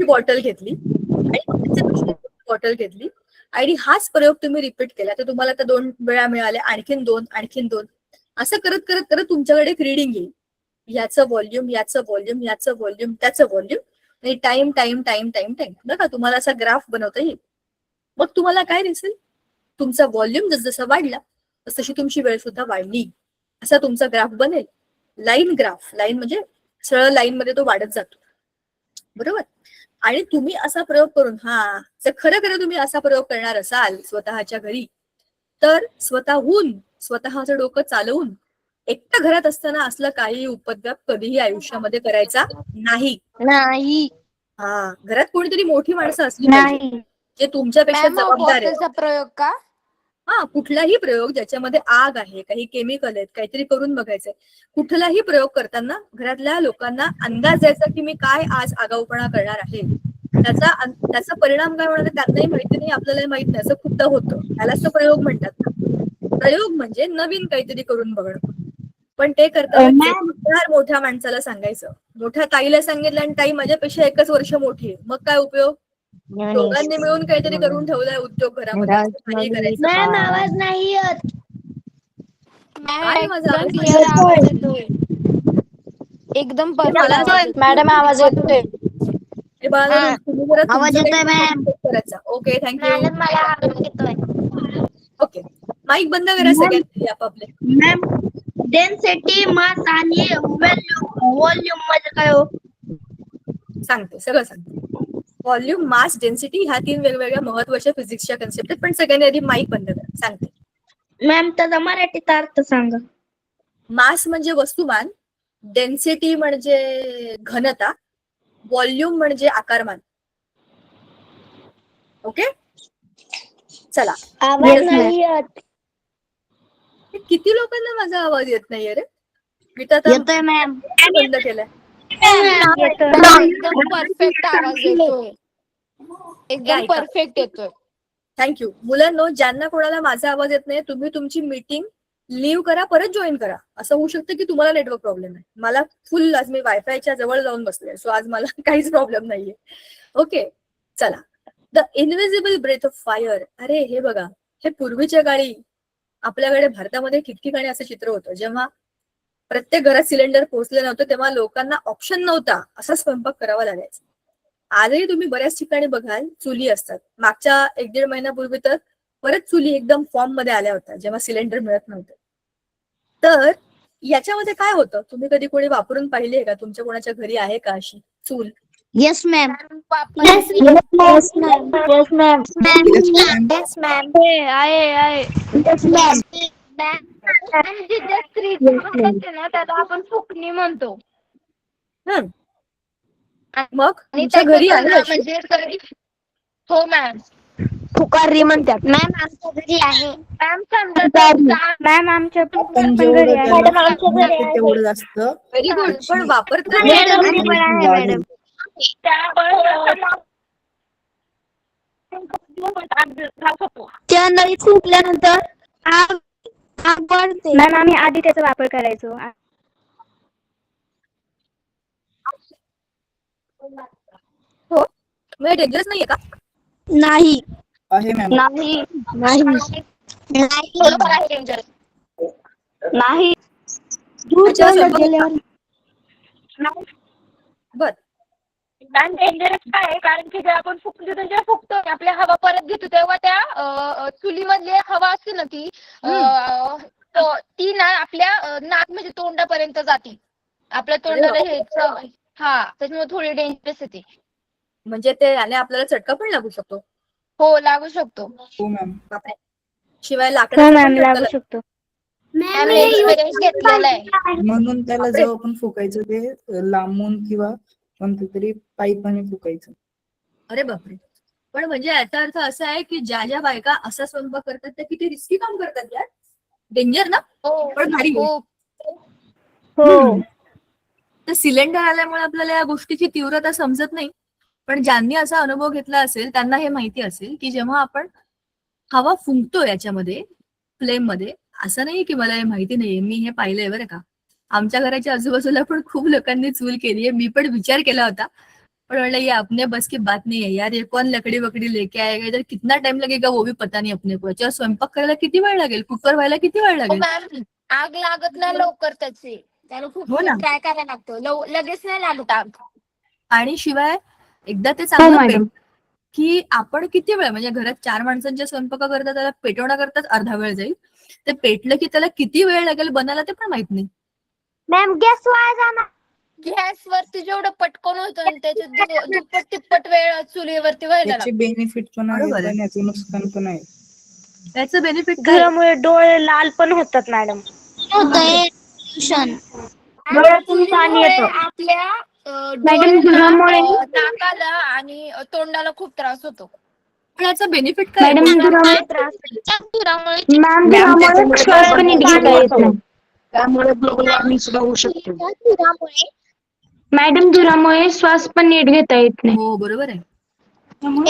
बॉटल घेतली आणि बॉटल घेतली आणि हाच प्रयोग तुम्ही रिपीट केला, तर तुम्हाला त्या 2 वेळा मिळाल्या, आणखीन 2, आणखीन 2, असं करत करत करत तुमच्याकडे एक रिडिंग येईल. याचं व्हॉल्यूम, याचं व्हॉल्यूम, याचं व्हॉल्यूम, त्याचं व्हॉल्यूम आणि time time time time time. बघा, तुम्हाला असा ग्राफ बनवता येईल. मग तुम्हाला काय दिसेल, तुमचा व्हॉल्यूम जसजसा वाढला तशी तुमची वेळ सुद्धा वाढली, असा तुमचा ग्राफ बनेल. Line graph. लाईन म्हणजे सरळ लाईन मध्ये तो वाढत जातो. बरोबर. आणि तुम्ही असा प्रयोग करून, जर खरं खरं तुम्ही असा प्रयोग करणार असाल स्वतःच्या घरी, तर स्वतःचं डोकं चालवून एकटं घरात असताना असलं काही उपद्व्याप कधीही आयुष्यामध्ये करायचा नाही. घरात कोणीतरी मोठी माणसं असली पाहिजे जे तुमच्यापेक्षा जबाबदार आहे. प्रयोग का? कुठलाही प्रयोग ज्याच्यामध्ये आग आहे, काही केमिकल आहेत, काहीतरी करून बघायचंय. कुठलाही प्रयोग करताना घरातल्या लोकांना अंदाज द्यायचा की मी काय आज आगाऊपणा करणार आहे. त्याचा परिणाम काय होणार त्यांनाही माहिती नाही, आपल्यालाही माहित नाही. असं खूपदा होतं. त्यालाच तर प्रयोग म्हणतात. प्रयोग म्हणजे नवीन काहीतरी करून बघणं. पण ते करताना मोठ्या माणसाला सांगायचं, मोठ्या ताईला सांगितलं आणि ताई माझ्यापेक्षा 1च वर्ष मोठी आहे, मग काय उपयोग? दोघांनी मिळून काहीतरी करून ठेवलाय उद्योग घरामध्ये. मॅम आवाज नाही येत. एकदम मॅडम आवाज येतोय. आवाज येतोय मॅम. करायचा. Okay, thank you. मॅडम मला आवाज येतोय. ओके, माईक बंद करा सगळ्यांनी आपापले. मॅम, डेन्सिटी, मास आणि व्हॉल्यूम मध्ये काय हो? सांगते, सगळं सांगते. व्हॉल्यूम, मास, डेन्सिटी ह्या 3 वेगवेगळ्या महत्वाच्या फिजिक्सच्या कन्सेप्ट आहेत. पण सगळ्यांनी आधी माईक बंद करा. सांगते. मॅम, त्याचा मराठीत अर्थ सांगा. मास म्हणजे वस्तुमान, डेन्सिटी म्हणजे घनता, व्हॉल्यूम म्हणजे आकारमान. ओके, चला. आवाज नाही येत. किती लोकांना माझा आवाज येत नाहीये रे? मी तर येतोय मॅम. बंद केलाय. एकदम परफेक्ट आवाज येतोय. एकदम परफेक्ट येतोय. थँक्यू. मुलांनो, ज्यांना कोणाला माझा आवाज येत नाही, तुम्ही तुमची मीटिंग लिव्ह करा, परत जॉईन करा. असं होऊ शकतं की तुम्हाला नेटवर्क प्रॉब्लेम आहे. मला फुल, आज मी वायफायच्या जवळ जाऊन बसले, सो आज मला काहीच प्रॉब्लेम नाहीये. ओके, चला. The invisible breath of fire. अरे हे बघा, हे पूर्वीच्या काळी आपल्याकडे भारतामध्ये ठिकठिकाणी असं चित्र होतं. जेव्हा प्रत्येक घरात सिलेंडर पोहोचले नव्हते, तेव्हा लोकांना ऑप्शन नव्हता, असा स्वयंपाक करावा लागायचा. आजही तुम्ही बऱ्याच ठिकाणी बघाल चुली असतात. मागच्या 1-1.5 महिन्यापूर्वी तर परत चुली एकदम फॉर्म मध्ये आल्या होत्या, जेव्हा सिलेंडर मिळत नव्हते. तर याच्यामध्ये काय होतं, तुम्ही कधी कोणी वापरून पाहिली आहे का? तुमच्या कोणाच्या घरी आहे का अशी चूल? Yes ma'am. त्याला आपण फुकणी म्हणतो. मग तुमच्या घरी आहे अशी? म्हणजे हो मॅम. फुकाररी म्हणतात. मॅम, आमच्या घरी आहे. मॅम, आमच्या पण जेवढं त्याला सांगितलं तेवढं जास्त व्हेरी गुड. पण वापरतात मॅडम. त्या नळी फुटल्यानंतर आग वाढते. मॅम, आम्ही आधी त्याचा वापर करायचो. हो, म्हणजे डेंजरस नाहीये का? नाही. आहे मॅम. नाही. नाही अच्छा, स्वयंपाक- बर मॅम डेंजरस काय आहे कारण की जेव्हा आपण जेव्हा फुकतो आपल्या हवा परत घेतो तेव्हा त्या चुलीमधली हवा असते ना ती ती ना आपल्या नाक म्हणजे तोंडापर्यंत जाते. आपल्या तोंडाला हे त्याच्यामुळे थोडी डेंजरस येते. म्हणजे ते याने आपल्याला चटका पण लागू शकतो. हो लागू शकतो. हो मॅम. बापरे. शिवाय हो लाकडाचा मॅम पण चटका लागू लागतो. शकतो. मॅम आम्ही हे एक्सपिरियन्स घेतलेला आहे. म्हणून त्याला बापरे. जेव्हा आपण फुकायचं ते लांबून किंवा कोणत्या तरी पाईपाने फुकायचं. अरे बापरे. पण म्हणजे याचा अर्थ असा आहे की ज्या ज्या बायका असा स्वयंपाक करतात त्या किती रिस्की काम करतात यार. डेंजर ना. पण भारी आहे. हो तर सिलेंडर आल्यामुळे आपल्याला या गोष्टीची तीव्रता समजत नाही. पण ज्यांनी असा अनुभव घेतला असेल त्यांना हे माहिती असेल की जेव्हा आपण हवा फुंकतो याच्यामध्ये फ्लेम मध्ये, असं नाही की मला हे माहिती नाहीये, मी हे पाहिलंय बरं का. आमच्या घराच्या आजूबाजूला पण खूप लोकांनी चूल केली आहे. मी पण विचार केला होता पण म्हणलं ये अपने बस की बात नहीं है यार, ये कौन लकड़ी वकड़ी लेके आएगा, इधर कितना टाइम लगेगा वो भी पता नहीं अपने को. याच्यावर स्वयंपाक करायला किती वेळ लागेल, कुकर व्हायला किती वेळ लागेल. मॅम आग लागत नाही लवकर त्याची, त्याला खूप हो ना. ट्राय करायला लागतो, लगेच नाही लागत आग. आणि शिवाय एकदा ते हो चांगलं मॅडम. की आपण किती वेळ म्हणजे घरात 4 माणसांच्या स्वयंपाका करता त्याला पेटवण्याकरताच अर्धा वेळ जाईल. ते पेटलं की त्याला किती वेळ लागेल बनायला ते पण माहित नाही. मॅम गॅस वाया जाणार. गॅसवरती जेवढं पटकन होतं आणि त्याच्यात दुप्पट तिप्पट वेळ चुलीवरती व्हायला याचे लागतो. बेनिफिट पण आहेत बरोबर आहे. आणि याचे नुकसान पण आहे. त्याचं बेनिफिट काय आहे? धुरामुळे डोळे लाल पण होतात मॅडम. होतंय pollution. डोळ्यातून पाणी चुलीमुळे येतं. आपल्या मॅडम डोळ्यांना, धुरामुळे नाकाला आणि तोंडाला खूप त्रास होतो. पण याचं बेनिफिट काय आहे? मॅडम धुरामुळे मॅम धुरामुळे श्वास पण नीट घेता येत नाही. त्यामुळे ग्लोबल वॉर्मिंग सुद्धा होऊ शकते. मॅडम धुरामुळे श्वास पण नीट घेता येत नाही. हो बरोबर आहे.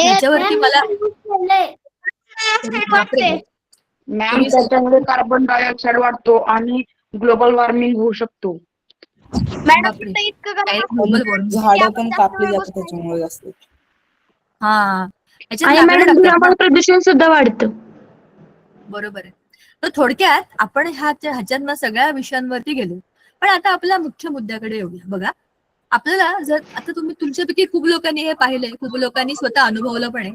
याच्यावरती मला बापरे. मॅम तुम्ही त्याच्यामुळे कार्बन डायऑक्साईड वाढतो आणि ग्लोबल वॉर्मिंग होऊ शकतो. बापरे. Global warming. झाडं पण कापली जातात त्याच्यामुळे जास्त. हा याच्यात आणि लाकडं मॅडम टाकतात ना. धुरामुळे प्रदूषण सुद्धा वाढतं. बरोबर आहे. तर थोडक्यात आपण ह्याच्यातनं सगळ्या विषयांवरती गेलो. पण आता आपल्या मुख्य मुद्द्याकडे येऊया. बघा आपल्याला जर आता तुम्ही तुमच्यापैकी खूप लोकांनी हे पाहिलंय, खूप लोकांनी स्वतः अनुभवलं पण आहे.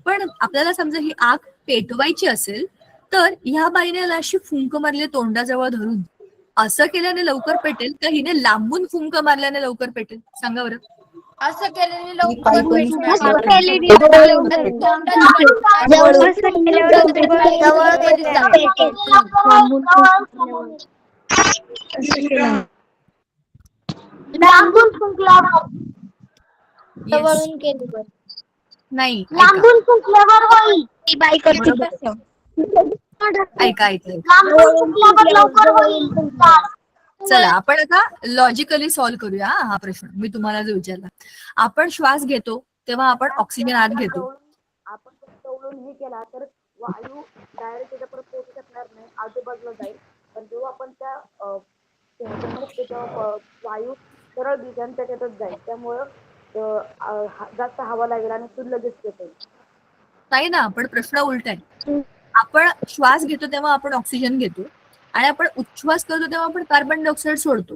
पण आपल्याला समजा ही आग पेटवायची असेल तर ह्या बाईने अशी फुंक मारली तोंडाजवळ धरून, असं केल्याने लवकर पेटेल का हिने लांबून फुंक मारल्याने लवकर पेटेल? सांगा बरं. असं केल्याने ती लवकर पाईपाने पेटणार. फुंकणार असं नाही. केल्याने तोंडाजवळ पेटेल. लांबून फुंकल्यावर येस. केली बरं. नाही ऐका. लांबून फुंकल्यावर होईल. ती बाई बरोबर आहे. ऐका ऐका. लांबून फुंकल्यावर लवकर होईल. चला आपण आता लॉजिकली सॉल्व्ह करूया हा प्रश्न मी तुम्हाला जो विचारला. आपण श्वास घेतो तेव्हा आपण ऑक्सिजन आत घेतो. आपण तवलून हे केला तर वायू डायरेक्ट त्याच्यापर्यंत पोहोचू शकणार नाही, आजूबाजूला जाईल. पण जेव्हा आपण त्या त्याच्या वायू सरळ दिशेने त्याच्यातच जाईल, त्यामुळं जास्त हवा लागेल आणि तो लगेच पेटेल. नाही ना, पण प्रश्न उलट आहे. आपण श्वास घेतो तेव्हा आपण ऑक्सिजन घेतो आणि आपण उच्छ्वास करतो तेव्हा आपण कार्बन डायऑक्साईड सोडतो.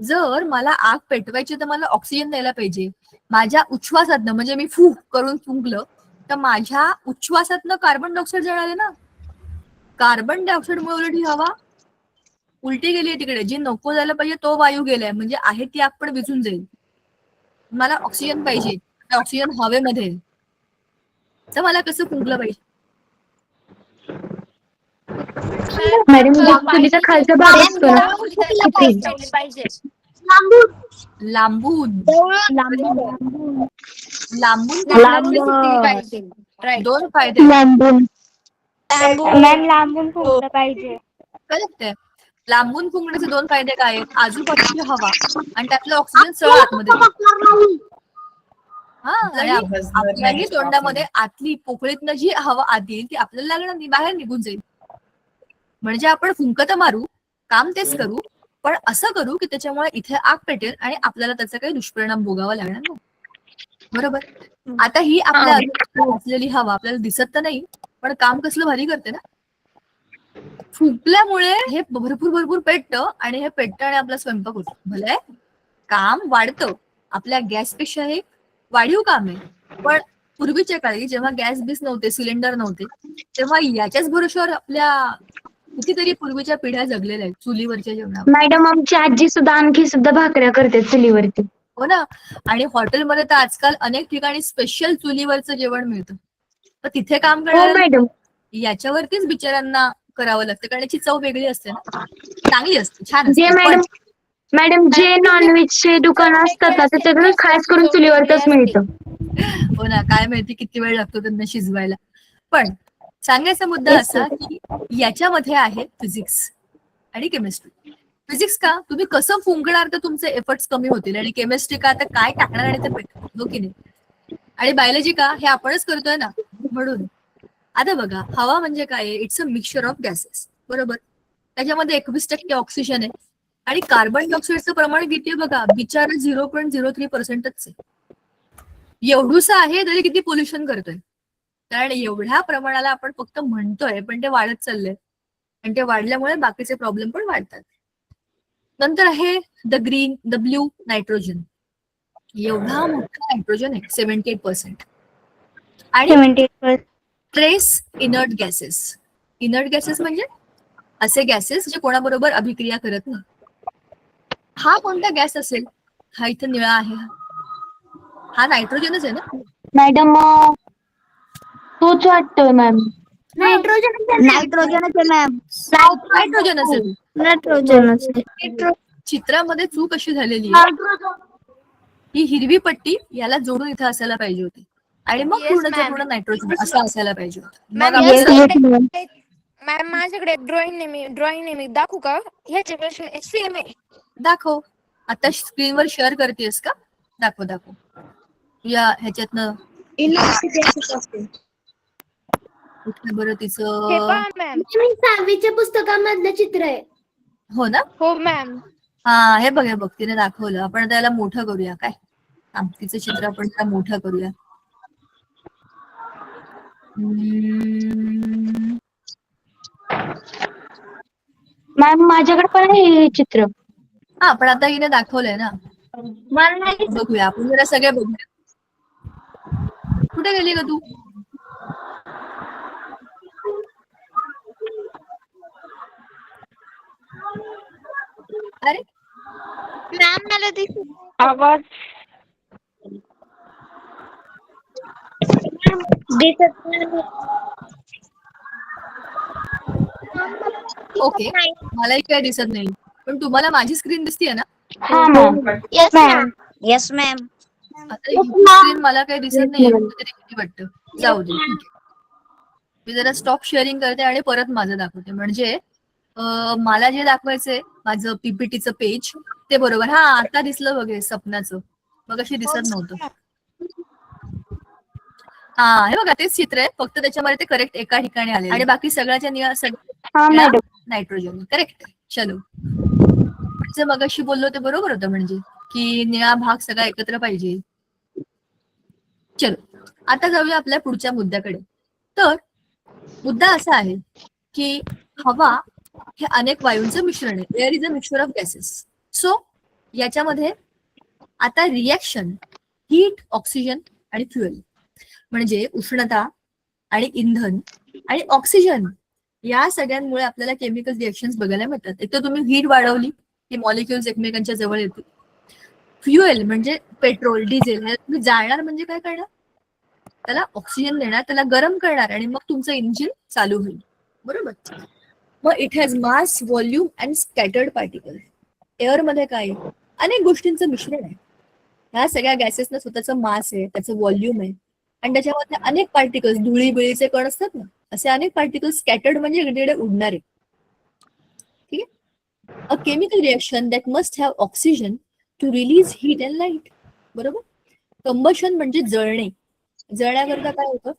जर मला आग पेटवायची तर मला ऑक्सिजन द्यायला पाहिजे. माझ्या उच्छ्वासातनं म्हणजे मी फू करून फुंकलं तर माझ्या उच्छ्वासातनं कार्बन डायऑक्साईड जळाले ना. कार्बन डायऑक्साईडमुळे उलट ही हवा उलटी गेली तिकडे. जी नको जायला पाहिजे तो वायू गेलाय, म्हणजे आहे ती आग पण विझून जाईल. मला ऑक्सिजन पाहिजे, ऑक्सिजन हवेमध्ये तर मला कसं फुंकलं पाहिजे? मॅडम चुलीचा खालचा भाग असतो ना पाहिजे. लांबून लांबून पाहिजे. राईट. दोन फायदे. लांबून मॅम लांबून फुंकलं पाहिजे. करेक्ट आहे. लांबून फुंकण्याचे दोन फायदे काय आहेत? आजूबाजूची हवा आणि त्यातलं ऑक्सिजन सरळ आतमध्ये. हा आणि आपल्याही तोंडामध्ये आतली पोकळीतनं जी हवा आत येईल ती आपल्याला लागणार नाही, बाहेर निघून जाईल. म्हणजे आपण फुंकत मारू, काम तेच करू, पण असं करू की त्याच्यामुळे इथे आग पेटेल आणि आपल्याला त्याचा काही दुष्परिणाम भोगावा लागणार नाही. बरोबर. आता ही आपल्या आजूबाजूला असलेली हवा आपल्याला दिसत तर नाही, पण काम कसलं भारी करते ना. फुगल्यामुळे हे भरपूर भरपूर पेटतं आणि हे पेटतं आणि आपला स्वयंपाक होतो. भले काम वाढतं, आपल्या गॅसपेक्षा हे वाढीव काम आहे. पण पूर्वीच्या काळी जेव्हा गॅस बीस नव्हते, सिलेंडर नव्हते, तेव्हा याच्याच भरोश्यावर आपल्या कितीतरी पूर्वीच्या पिढ्या जगलेल्या आहेत चुलीवरच्या जेवणावर. मॅडम आमची आजी सुद्धा आणखी सुद्धा भाकऱ्या करते चुलीवरती. हो ना. आणि हॉटेलमध्ये तर आजकाल अनेक ठिकाणी स्पेशल चुलीवरचं जेवण मिळतं. तर तिथे काम हो करणाऱ्या मॅडम. याच्यावरतीच बिचाऱ्यांना करावं लागतं, कारण याची चव वेगळी असते ना, चांगली असते, छान जे असते. मॅडम मॅडम जे नॉनव्हेजचे दुकान असतात ना त्याच्याकडे खास करून चुलीवरच मिळतं. हो ना, काय माहिती किती वेळ लागतो त्यांना शिजवायला. पण सांगायचा मुद्दा Yes, असा की याच्यामध्ये आहे फिजिक्स आणि केमिस्ट्री. फिजिक्स का तुम्ही कसं फुंकणार तर तुमचे एफर्ट्स कमी होतील, आणि केमिस्ट्री का आता काय टाकणार आणि ते पेटणार, हो की नाही. आणि बायोलॉजी का हे आपणच करतोय ना, म्हणून. आता बघा, हवा म्हणजे काय, it's a mixture of gases, बरोबर. त्याच्यामध्ये 21% ऑक्सिजन आहे आणि कार्बन डायऑक्साईडचं प्रमाण किती आहे बघा, बिचारा 0.03%च आहे. एवढूसा आहे तरी किती पोल्युशन करतोय. कारण एवढ्या प्रमाणाला आपण फक्त म्हणतोय, पण ते वाढत चाललंय आणि ते वाढल्यामुळे बाकीचे प्रॉब्लेम पण वाढतात. नंतर आहे द ब्ल्यू नायट्रोजन. एवढा मोठा नायट्रोजन आहे, 78%. आणि 78%. Trace inert gases. Inert gases म्हणजे असे गॅसेस जे कोणाबरोबर अभिक्रिया करत नाही. हा कोणता गॅस असेल, हा इथे निळा आहे, हा नायट्रोजनच आहे ना. मॅडम तोच वाटतोय मॅम. नायट्रोजन नायट्रोजनच आहे मॅम. नायट्रोजन असेल. नायट्रोजनच आहे. चित्रामध्ये चूक अशी झालेली आहे, ही हिरवी पट्टी याला जोडून इथे असायला पाहिजे होती, आणि मग Yes, पूर्णच्या ma'am. पूर्ण नायट्रोजन असं असायला पाहिजे होतं. मॅम मग आपण मॅडम माझ्याकडे ड्रॉइंग नेहमी दाखवू का, ह्याच्यापेक्षा सेम आहे. दाखव. आता स्क्रीनवर शेअर करतेस का? दाखव दाखव. या ह्याच्यातनं कुठलं बरं हे तिचं. पहा मॅम. 6वीच्या पुस्तकामधलं चित्र आहे. हो ना. हो मॅम. हा, हे बघ तिने दाखवलं. आपण त्याला मोठं करूया काय, तिचं चित्र आपण त्याला मोठं करूया. मॅम माझ्याकडे पण आहे हे चित्र. हा, पण आता हिने दाखवलंय ना, मला नाही बघूया आपण जरा सगळे बघूया. कुठे गेली ग तू? अरे मॅम मला दिसत आवाज नाही. ओके, मलाही काय दिसत नाही, पण तुम्हाला माझी स्क्रीन दिसतीये ना. हा ma'am. Yes ma'am. Yes ma'am. आता ही स्क्रीन मला काही दिसत नाहीये, कुठेतरी किती वाटतं. जाऊ दे, ठीक आहे. मी जरा स्टॉप शेअरिंग करते आणि परत माझं दाखवते, म्हणजे मला जे दाखवायचंय माझं पीपीटीचं पेज ते बरोबर. हा, आता दिसलं बघे सपनाचं, मग अशी दिसत नव्हतं. हा, हे बघा तेच चित्र आहे, फक्त त्याच्यामध्ये ते करेक्ट एका ठिकाणी आले आणि बाकी सगळ्याच्या हा मॅडम. Nitrogen correct. चलो, जे मगाशी बोललो ते बरोबर होतं, म्हणजे की निळा भाग सगळा एकत्र पाहिजे. चलो, आता जाऊया आपल्या पुढच्या मुद्द्याकडे. तर मुद्दा असा आहे की हवा हे अनेक वायूंचं मिश्रण आहे. Air is a mixture of gases. So याच्यामध्ये आता रिॲक्शन हीट, ऑक्सिजन आणि फ्युएल, म्हणजे उष्णता आणि इंधन आणि ऑक्सिजन, या सगळ्यांमुळे आपल्याला केमिकल रिएक्शन्स बघायला मिळतात. एक तर तुम्ही हीट वाढवली की मॉलिक्युल्स एकमेकांच्या जवळ येतील. फ्युएल म्हणजे पेट्रोल, डिझेल, हे तुम्ही जाळणार म्हणजे काय करणार, त्याला ऑक्सिजन देणार, त्याला गरम करणार आणि मग तुमचं इंजिन चालू होईल, बरोबर. मग it has mass, volume and scattered particle. Air मध्ये काय, अनेक गोष्टींचं मिश्रण आहे. ह्या सगळ्या गॅसेसना स्वतःचं मास आहे, त्याचं व्हॉल्यूम आहे, आणि त्याच्यामध्ये अनेक पार्टिकल्स, धुळी बिळीचे कण असतात ना, असे अनेक पार्टिकल्स स्कॅटर्ड म्हणजे इकडे उडणारे. ठीक आहे. A chemical reaction that must have oxygen two release heat and light, बरोबर. कंबशन म्हणजे जळणे. जळण्याकरता काय होतं,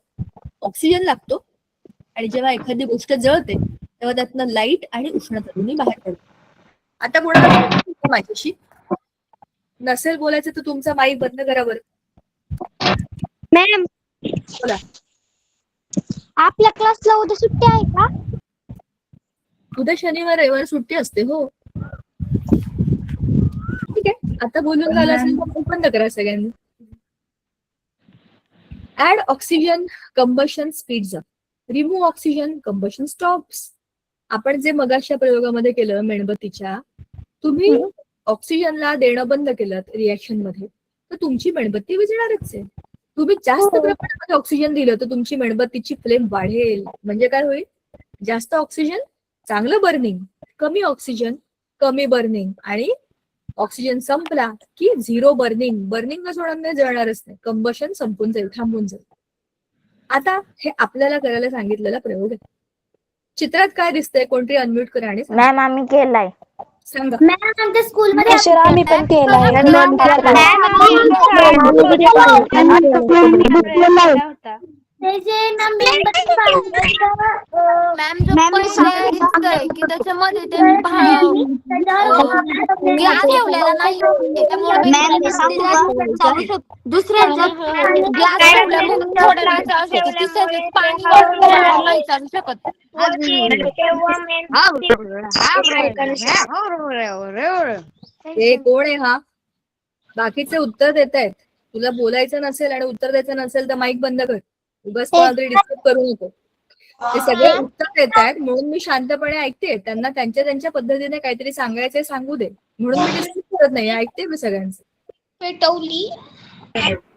ऑक्सिजन लागतो, आणि जेव्हा एखादी गोष्ट जळते तेव्हा त्यातनं लाईट आणि उष्णता दोन्ही बाहेर पडतो. आता कोणाला माझ्याशी नसेल बोलायचं तर तुमचा माईक बंद करा बरं. मॅम बोला. आपल्या क्लासला उद्या सुट्टी आहे का? उद्या शनिवार रविवार सुट्टी असते हो. ठीक आहे, आता बोलून झालं असेल तर बंद करा सगळ्यांनी. Add oxygen combustion speeds up, remove oxygen combustion stops. आपण जे मगाशच्या प्रयोगामध्ये केलं मेणबत्तीच्या, तुम्ही ऑक्सिजनला देणं बंद केलं रिएक्शन मध्ये तर तुमची मेणबत्ती विझणारच आहे. तुम्ही जास्त प्रमाणामध्ये ऑक्सिजन दिलं तर तुमची मेणबत्तीची फ्लेम वाढेल. म्हणजे काय होईल? जास्त ऑक्सिजन चांगलं बर्निंग, कमी ऑक्सिजन कमी बर्निंग, आणि ऑक्सिजन संपला की झिरो बर्निंग. बर्निंगच होणार नाही, जळणारच नाही, कंबशन संपून जाईल, थांबून जाईल. आता हे आपल्याला करायला सांगितलेला प्रयोग आहे. चित्रात काय दिसतंय? कोणतरी अनम्यूट करा आणि सांगा. मॅम आम्ही केलाय. सांगा. मॅम आमच्या स्कूलमध्ये टीचर आम्ही पण केलाय. ते जे ना मेणबत्ती पाहिलं मॅम जो पहिले दिसतंय की त्याच्यामध्ये ते ग्लास ठेवलेला नाही, त्यामुळे दुसऱ्या ग्लास ठेवल्यामुळे थोड्या वेळ चालू शकते, तिसऱ्या पाणी नाही चालू शकत. हे कोण आहे हा? बाकीचे उत्तर देत आहेत. तुला बोलायचं नसेल आणि उत्तर द्यायचं नसेल तर माईक बंद कर. उगाच कोणातरी डिस्टर्ब करू नको. ते सगळे उत्तर देत आहेत म्हणून मी शांतपणे ऐकते. त्यांना त्यांच्या त्यांच्या पद्धतीने काहीतरी सांगायचंय, सांगू दे, म्हणून मी डिस्टर्ब करत नाही, ऐकते मी सगळ्यांचं.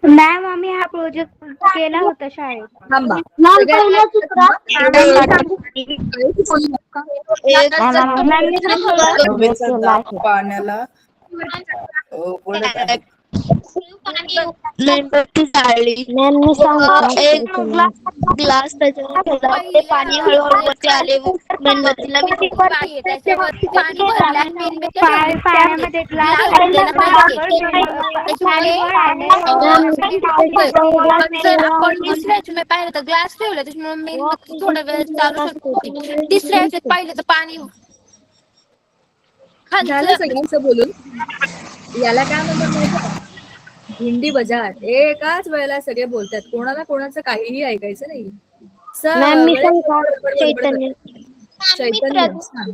मॅम आम्ही हा प्रोजेक्ट केला होता शाळेत. थांबा. हवेचा दाब पाण्याला ओढत आहे. मेणबत्ती जाळली, एक ग्लास त्याच्यावर ठेवला, ते पाणी हळूहळू वरती आले व मेणबत्तीला त्याच्यावरती पाणी भरलं आणि मेणबत्ती पाण्यामध्ये ग्लास ठेवलेला पाहिजे. पण जर आपण दुसऱ्या ह्याच्यामध्ये पाहिलं तर ग्लास ठेवला त्याच्यामुळे मेणबत्ती थोडा वेळ चालू शकते. तिसऱ्या ह्याच्यात पाहिलं तर पाणी झालं सगळ्यांचं बोलून. याला काय म्हणतात माहिती आहे? हिंदी बजार. एकाच वेळेला सगळे बोलतात, कोणाला कोणाचं काहीही ऐकायचं नाही. चैतन्य सांग.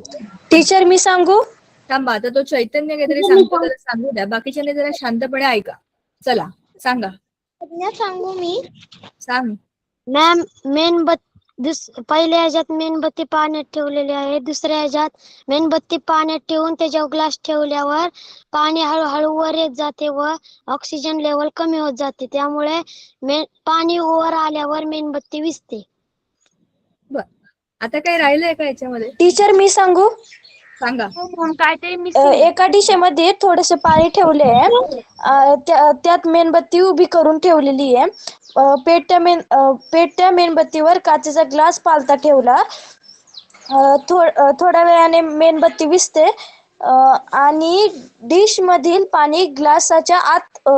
टीचर मी सांगू? थांबा, आता तो चैतन्य काहीतरी सांगतो, त्याला सांगू द्या. बाकीच्याने जरा शांतपणे ऐका. चला सांगा. सांगू मी? सांग. मॅम पहिल्या ह्याच्यात मेणबत्ती पाण्यात ठेवलेली आहे, दुसऱ्या ह्याच्यात मेणबत्ती पाण्यात ठेवून त्याच्यावर ग्लास ठेवल्यावर पाणी हळूहळू वर येत जाते व ऑक्सिजन लेवल कमी होत जाते, त्यामुळे पाणी वर आल्यावर मेणबत्ती विझते. बर, आता काही राहिलंय का याच्यामध्ये? टीचर मी सांगू? सांगा. एका डिशेमध्ये थोडेसे पाणी ठेवले आहे, त्यात मेणबत्ती उभी करून ठेवलेली आहे. पेटत्या मेणबत्तीवर काचेचा ग्लास पालथा ठेवला. थोड्या वेळाने मेणबत्ती विझते आणि डिश मधील पाणी ग्लासाच्या आत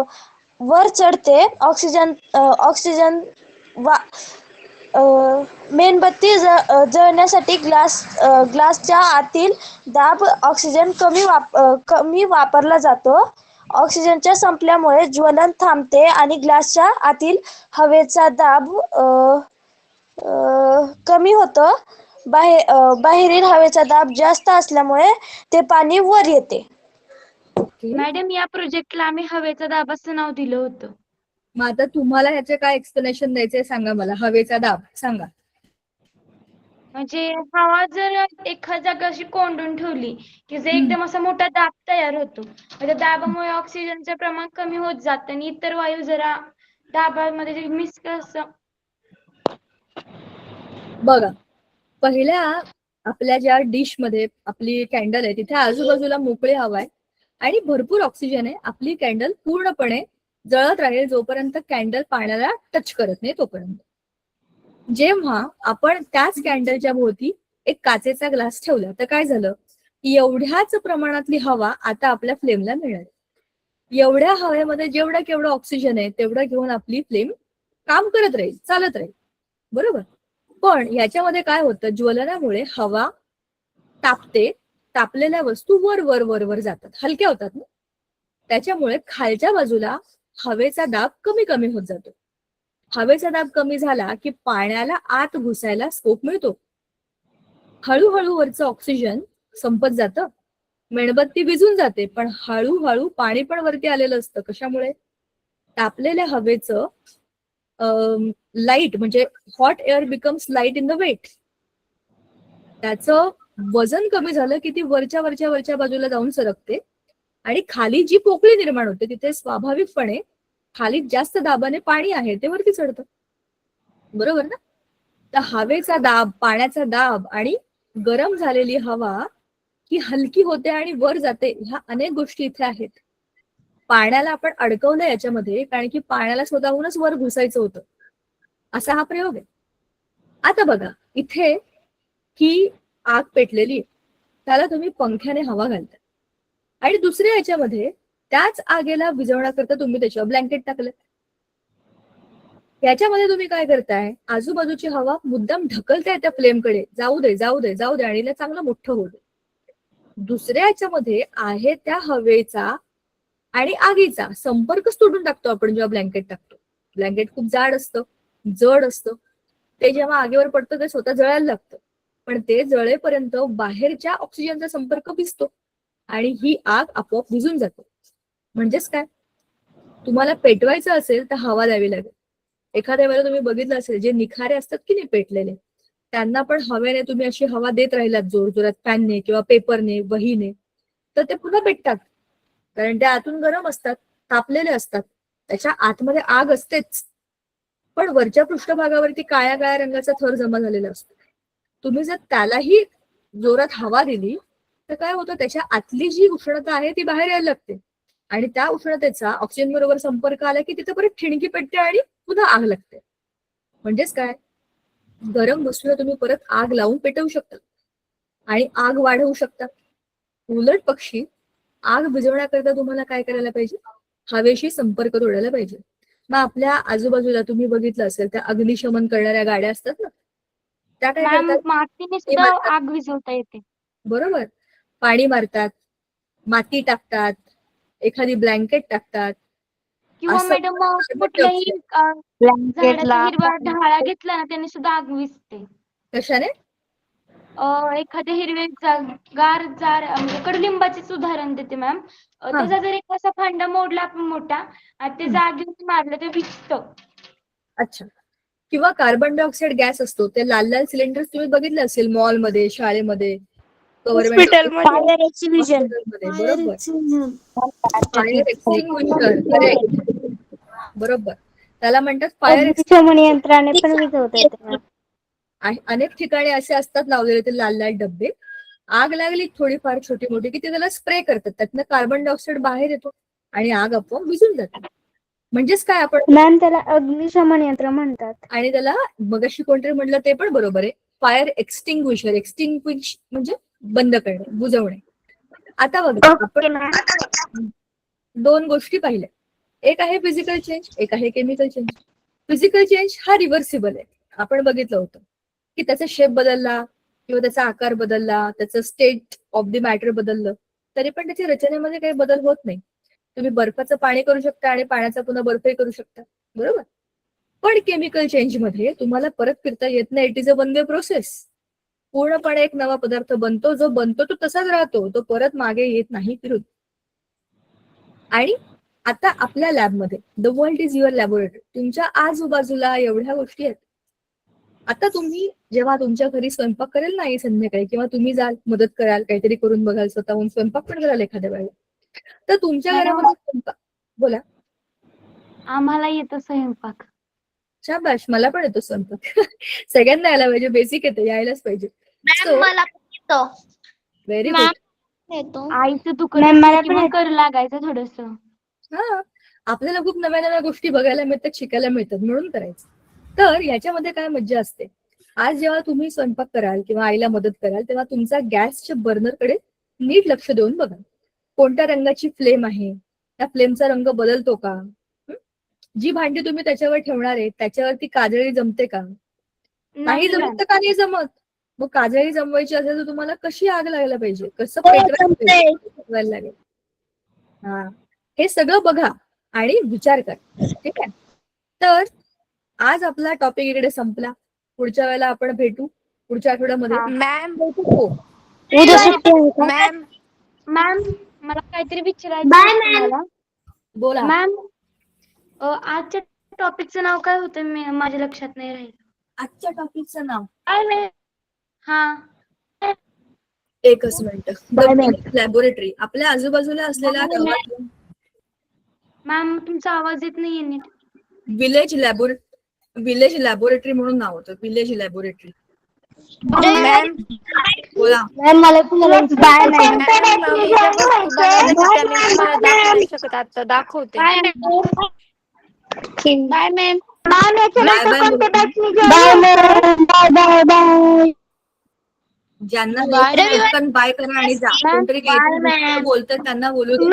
वर चढते. ऑक्सिजन मेणबत्ती जळण्यासाठी ग्लासच्या आतील दाब ऑक्सिजन कमी वापरला जातो. ऑक्सिजनच्या संपल्यामुळे ज्वलन थांबते आणि ग्लासच्या आतील हवेचा दाब कमी होतो. बाहेरील हवेचा दाब जास्त असल्यामुळे ते पाणी वर येते. मॅडम या प्रोजेक्टला आम्ही हवेचा दाब असं नाव दिलं होतं. मग आता तुम्हाला ह्याचे काय एक्सप्लेनेशन द्यायचंय सांगा मला. हवेचा दाब सांगा. म्हणजे हवा जर एखाद्या जागा अशी कोंडून ठेवली की जे एकदम असा मोठा दाब तयार होतो. त्या दाबामुळे ऑक्सिजनचे प्रमाण कमी होत जातं आणि इतर वायू जरा दाबामध्ये मिस बघा, पहिल्या आपल्या ज्या डिश मध्ये आपली कॅन्डल आहे तिथे आजूबाजूला मोकळी हवा आहे आणि भरपूर ऑक्सिजन आहे. आपली कॅन्डल पूर्णपणे जळत राहील जोपर्यंत कॅन्डल पाण्याला टच करत नाही तोपर्यंत. जेव्हा आपण त्याच कॅन्डलच्या भोवती एक काचेचा ग्लास ठेवला तर काय झालं? एवढ्याच प्रमाणातली हवा आता आपल्या फ्लेमला मिळाली. एवढ्या हवेमध्ये जेवढं केवढं ऑक्सिजन आहे तेवढं घेऊन आपली फ्लेम काम करत राहील, चालत राहील, बरोबर. पण याच्यामध्ये काय होतं? ज्वलनामुळे हवा तापते. तापलेल्या वस्तू वर वर वर वर जातात, हलक्या होतात ना. त्याच्यामुळे खालच्या बाजूला हवेचा दाब कमी कमी होत जातो. हवेचा दाब कमी झाला की पाण्याला आत घुसायला स्कोप मिळतो. हळूहळू वरचं ऑक्सिजन संपत जातं, मेणबत्ती विझून जाते, पण हळूहळू पाणी पण वरती आलेलं असतं. कशामुळे? तापलेल्या हवेचं लाईट म्हणजे hot air becomes light in the weight. त्याचं वजन कमी झालं की ती वरच्या वरच्या वरच्या बाजूला जाऊन सरकते आणि खाली जी पोकळी निर्माण होते तिथे स्वाभाविकपणे खाली जास्त दाबाने पाणी आहे ते वरती चढतं. बरोबर ना? तर हवेचा दाब, पाण्याचा दाब आणि गरम झालेली हवा ही हलकी होते आणि वर जाते. ह्या अनेक गोष्टी इथे आहेत. पाण्याला आपण अडकवलं याच्यामध्ये कारण की पाण्याला स्वतःहूनच वर घुसायचं होतं. असा हा प्रयोग आहे. आता बघा, इथे ही आग पेटलेली आहे, त्याला तुम्ही पंख्याने हवा घालता आणि दुसऱ्या ह्याच्यामध्ये त्याच आगेला विझवण्याकरता तुम्ही त्याच्यावर ब्लँकेट टाकलं. याच्यामध्ये तुम्ही काय करताय? आजूबाजूची हवा मुद्दाम ढकलताय त्या फ्लेमकडे, जाऊ दे जाऊ दे जाऊ दे आणि हिला चांगलं मोठं होऊ दे. दुसऱ्या ह्याच्यामध्ये आहे त्या हवेचा आणि आगीचा संपर्कच तोडून टाकतो आपण जेव्हा ब्लँकेट टाकतो. ब्लँकेट खूप जाड असतं, जड असतं, ते जेव्हा आगीवर पडतं ते स्वतः जळायला लागतं, पण ते जळेपर्यंत बाहेरच्या ऑक्सिजनचा संपर्क भिजतो आणि ही आग आपोआप भिजून जाते. म्हणजेच काय? तुम्हाला पेटवायचं असेल तर हवा द्यावी लागेल. एखाद्या वेळेला तुम्ही बघितलं असेल जे निखारे असतात की नाही पेटलेले, त्यांना पण हवेने तुम्ही अशी हवा देत राहिलात जोर जोरात फॅनने किंवा पेपरने, वहीने, तर ते पुन्हा पेटतात. कारण ते आतून गरम असतात, तापलेले असतात, त्याच्या आतमध्ये आग असतेच, पण वरच्या पृष्ठभागावरती काळ्या काळ्या रंगाचा थर जमा झालेला असतो. तुम्ही जर त्यालाही जोरात हवा दिली तर काय होतं? त्याच्या आतली जी उष्णता आहे ती बाहेर यायला लागते आणि त्या उष्णतेचा ऑक्सिजन बरोबर संपर्क आला की तिथे परत ठिणगी पेटते आणि पुन्हा आग लागते. म्हणजेच काय? गरम वस्तूला तुम्ही परत आग लावून पेटवू शकता आणि आग वाढवू शकता. उलट पक्षी आग विझवण्याकरता तुम्हाला काय करायला पाहिजे? हवेशी संपर्क तोडायला पाहिजे. मग आपल्या आजूबाजूला तुम्ही बघितलं असेल त्या अग्निशमन करणाऱ्या गाड्या असतात ना, त्या काय मॅम करतात? मातीने ते सुद्धा मारतात. आग विझवता येते. बरोबर. पाणी मारतात, माती टाकतात, एखादी ब्लँकेट टाकतात. किंवा असं मॅडम कार्बन कुठल्याही डायऑक्साईड झाडाचा ब्लँकेटला हिरवा ढाळा घेतला ना त्याने सुद्धा आग विझते. कशाने? एखाद्या गार जार म्हणजे कडुलिंबाचेच उदाहरण देते मॅम. हा. त्याचा जर एक असा फांडा मोडला आपण मोठा आणि ते जागेवर मारलं ते विझतं. अच्छा. किंवा कार्बन डायऑक्साईड गॅस असतो, ते लाल लाल सिलेंडर तुम्ही बघितले असेल मॉलमध्ये, शाळेमध्ये, गव्हर्नमेंट फायर एक्सटिंग्विशन मध्ये. बरोबर. Fire extinguisher, correct. बरोबर. त्याला म्हणतात फायर अग्निशमन यंत्राने पण विझवता येते. अनेक ठिकाणी असे असतात लावलेले ते लाल लाल डब्बे. आग लागली थोडीफार छोटी मोठी की ते त्याला स्प्रे करतात, त्यातनं कार्बन डायऑक्साईड बाहेर येतो आणि आग आपोआप विझून जाते. म्हणजेच काय? आपण मॅम त्याला अग्निशमन यंत्र म्हणतात. आणि त्याला मगाशी कोणतरी म्हटलं ते पण बरोबर आहे, फायर एक्सटिंग्विशर. एक्सटिंग्विश म्हणजे बंद करणे, बुजवणे. आता बघा, आपण दोन गोष्टी पाहिल्या. एक आहे फिजिकल चेंज, एक आहे केमिकल चेंज. फिजिकल चेंज हा रिव्हर्सिबल आहे. आपण बघितलं होतं की त्याचा शेप बदलला किंवा त्याचा आकार बदलला, त्याचं स्टेट ऑफ द मॅटर बदललं, तरी पण त्याच्या रचनेमध्ये काही बदल होत नाही. तुम्ही बर्फाचं पाणी करू शकता आणि पाण्याचा पुन्हा बर्फही करू शकता. बरोबर. पण केमिकल चेंज मध्ये तुम्हाला परत फिरता येत नाही. It is a one way process. पूर्णपणे एक नवा पदार्थ बनतो, जो बनतो तो तसाच राहतो, तो परत मागे येत नाही फिरून. आणि आता आपल्या लॅबमध्ये, the world is your laboratory, तुमच्या आजूबाजूला एवढ्या गोष्टी आहेत. आता तुम्ही जेव्हा तुमच्या घरी स्वयंपाक करेल नाही संध्याकाळी, किंवा तुम्ही जाल मदत कराल, काहीतरी करून बघाल, स्वतःहून स्वयंपाक पण कराल एखाद्या वेळेला, तर तुमच्या घरामध्ये स्वयंपाक, बोला. आम्हाला येतो स्वयंपाक. शाबाश, मला पण येतो स्वयंपाक. सगळ्यांना यायला पाहिजे, बेसिक येते, यायलाच पाहिजे. मला पण येतो. Very good. आईचं दुकान किंवा कर लागायचं थोडस. हा, आपल्याला खूप नव्या नव्या गोष्टी बघायला मिळतात, शिकायला मिळतात, म्हणून करायचं. तर याच्यामध्ये काय मज्जा असते? आज जेव्हा तुम्ही स्वयंपाक कराल किंवा आईला मदत कराल, तेव्हा तुमचा गॅसच्या बर्नरकडे नीट लक्ष देऊन बघा. कोणत्या रंगाची फ्लेम आहे, त्या फ्लेमचा रंग बदलतो का? जी भांडी तुम्ही त्याच्यावर ठेवणार आहे त्याच्यावरती काजळी जमते का? नाही जमत तर का नाही जमत? मग काजळी जमवायची असेल तर तुम्हाला कशी आग लागायला पाहिजे, कसं पेटवायला लागेल, हा, हे सगळं बघा आणि विचार करा. ठीक आहे. तर आज आपला टॉपिक इकडे संपला. पुढच्या वेळेला आपण भेटू पुढच्या आठवड्यामध्ये मॅम बहुतेक हो. उद्या सुट्टी आहे का? मॅम मॅम मला काहीतरी विचारायचं बाय होतं मॅम. तुम्हाला. बोला. मॅम आजच्या टॉपिकचं नाव काय होतं माझ्या लक्षात नाही राहिलं. आजच्या टॉपिकचं नाव हा एकच मिनिट. लॅबोरेटरी आपल्या आजूबाजूला असलेल्या गावात मॅम तुमचा आवाज येत नाहीये नीट. विलेज लॅबोरेटरी म्हणून नाव होतं. Village laboratory. मॅम बोला. मॅम मला तुम्हाला बाय मॅम मी ज्या वस्तू बनवल्या त्या मी तुम्हाला दाखवू नाही शकत आता दाखवते. Bye ma'am. बाय बाय बोला. Bye bye. ज्यांना पटकन बाय करा आणि जा. कोणतरी काहीतरी बोलतात त्यांना बोलू दे.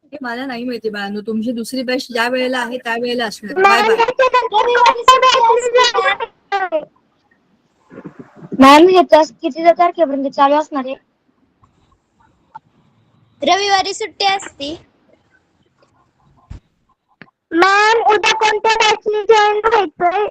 हे मला नाही माहिती बाळांनो. तुमची दुसरी बॅच ज्या वेळेला आहे त्या वेळेला असणार. Bye bye. मॅम हे तास किती तारखेपर्यंत चालू असणार आहे? रविवारी सुट्टी असती. मॅम उद्या कोणत्या बॅचने जॉईन व्हायचंय?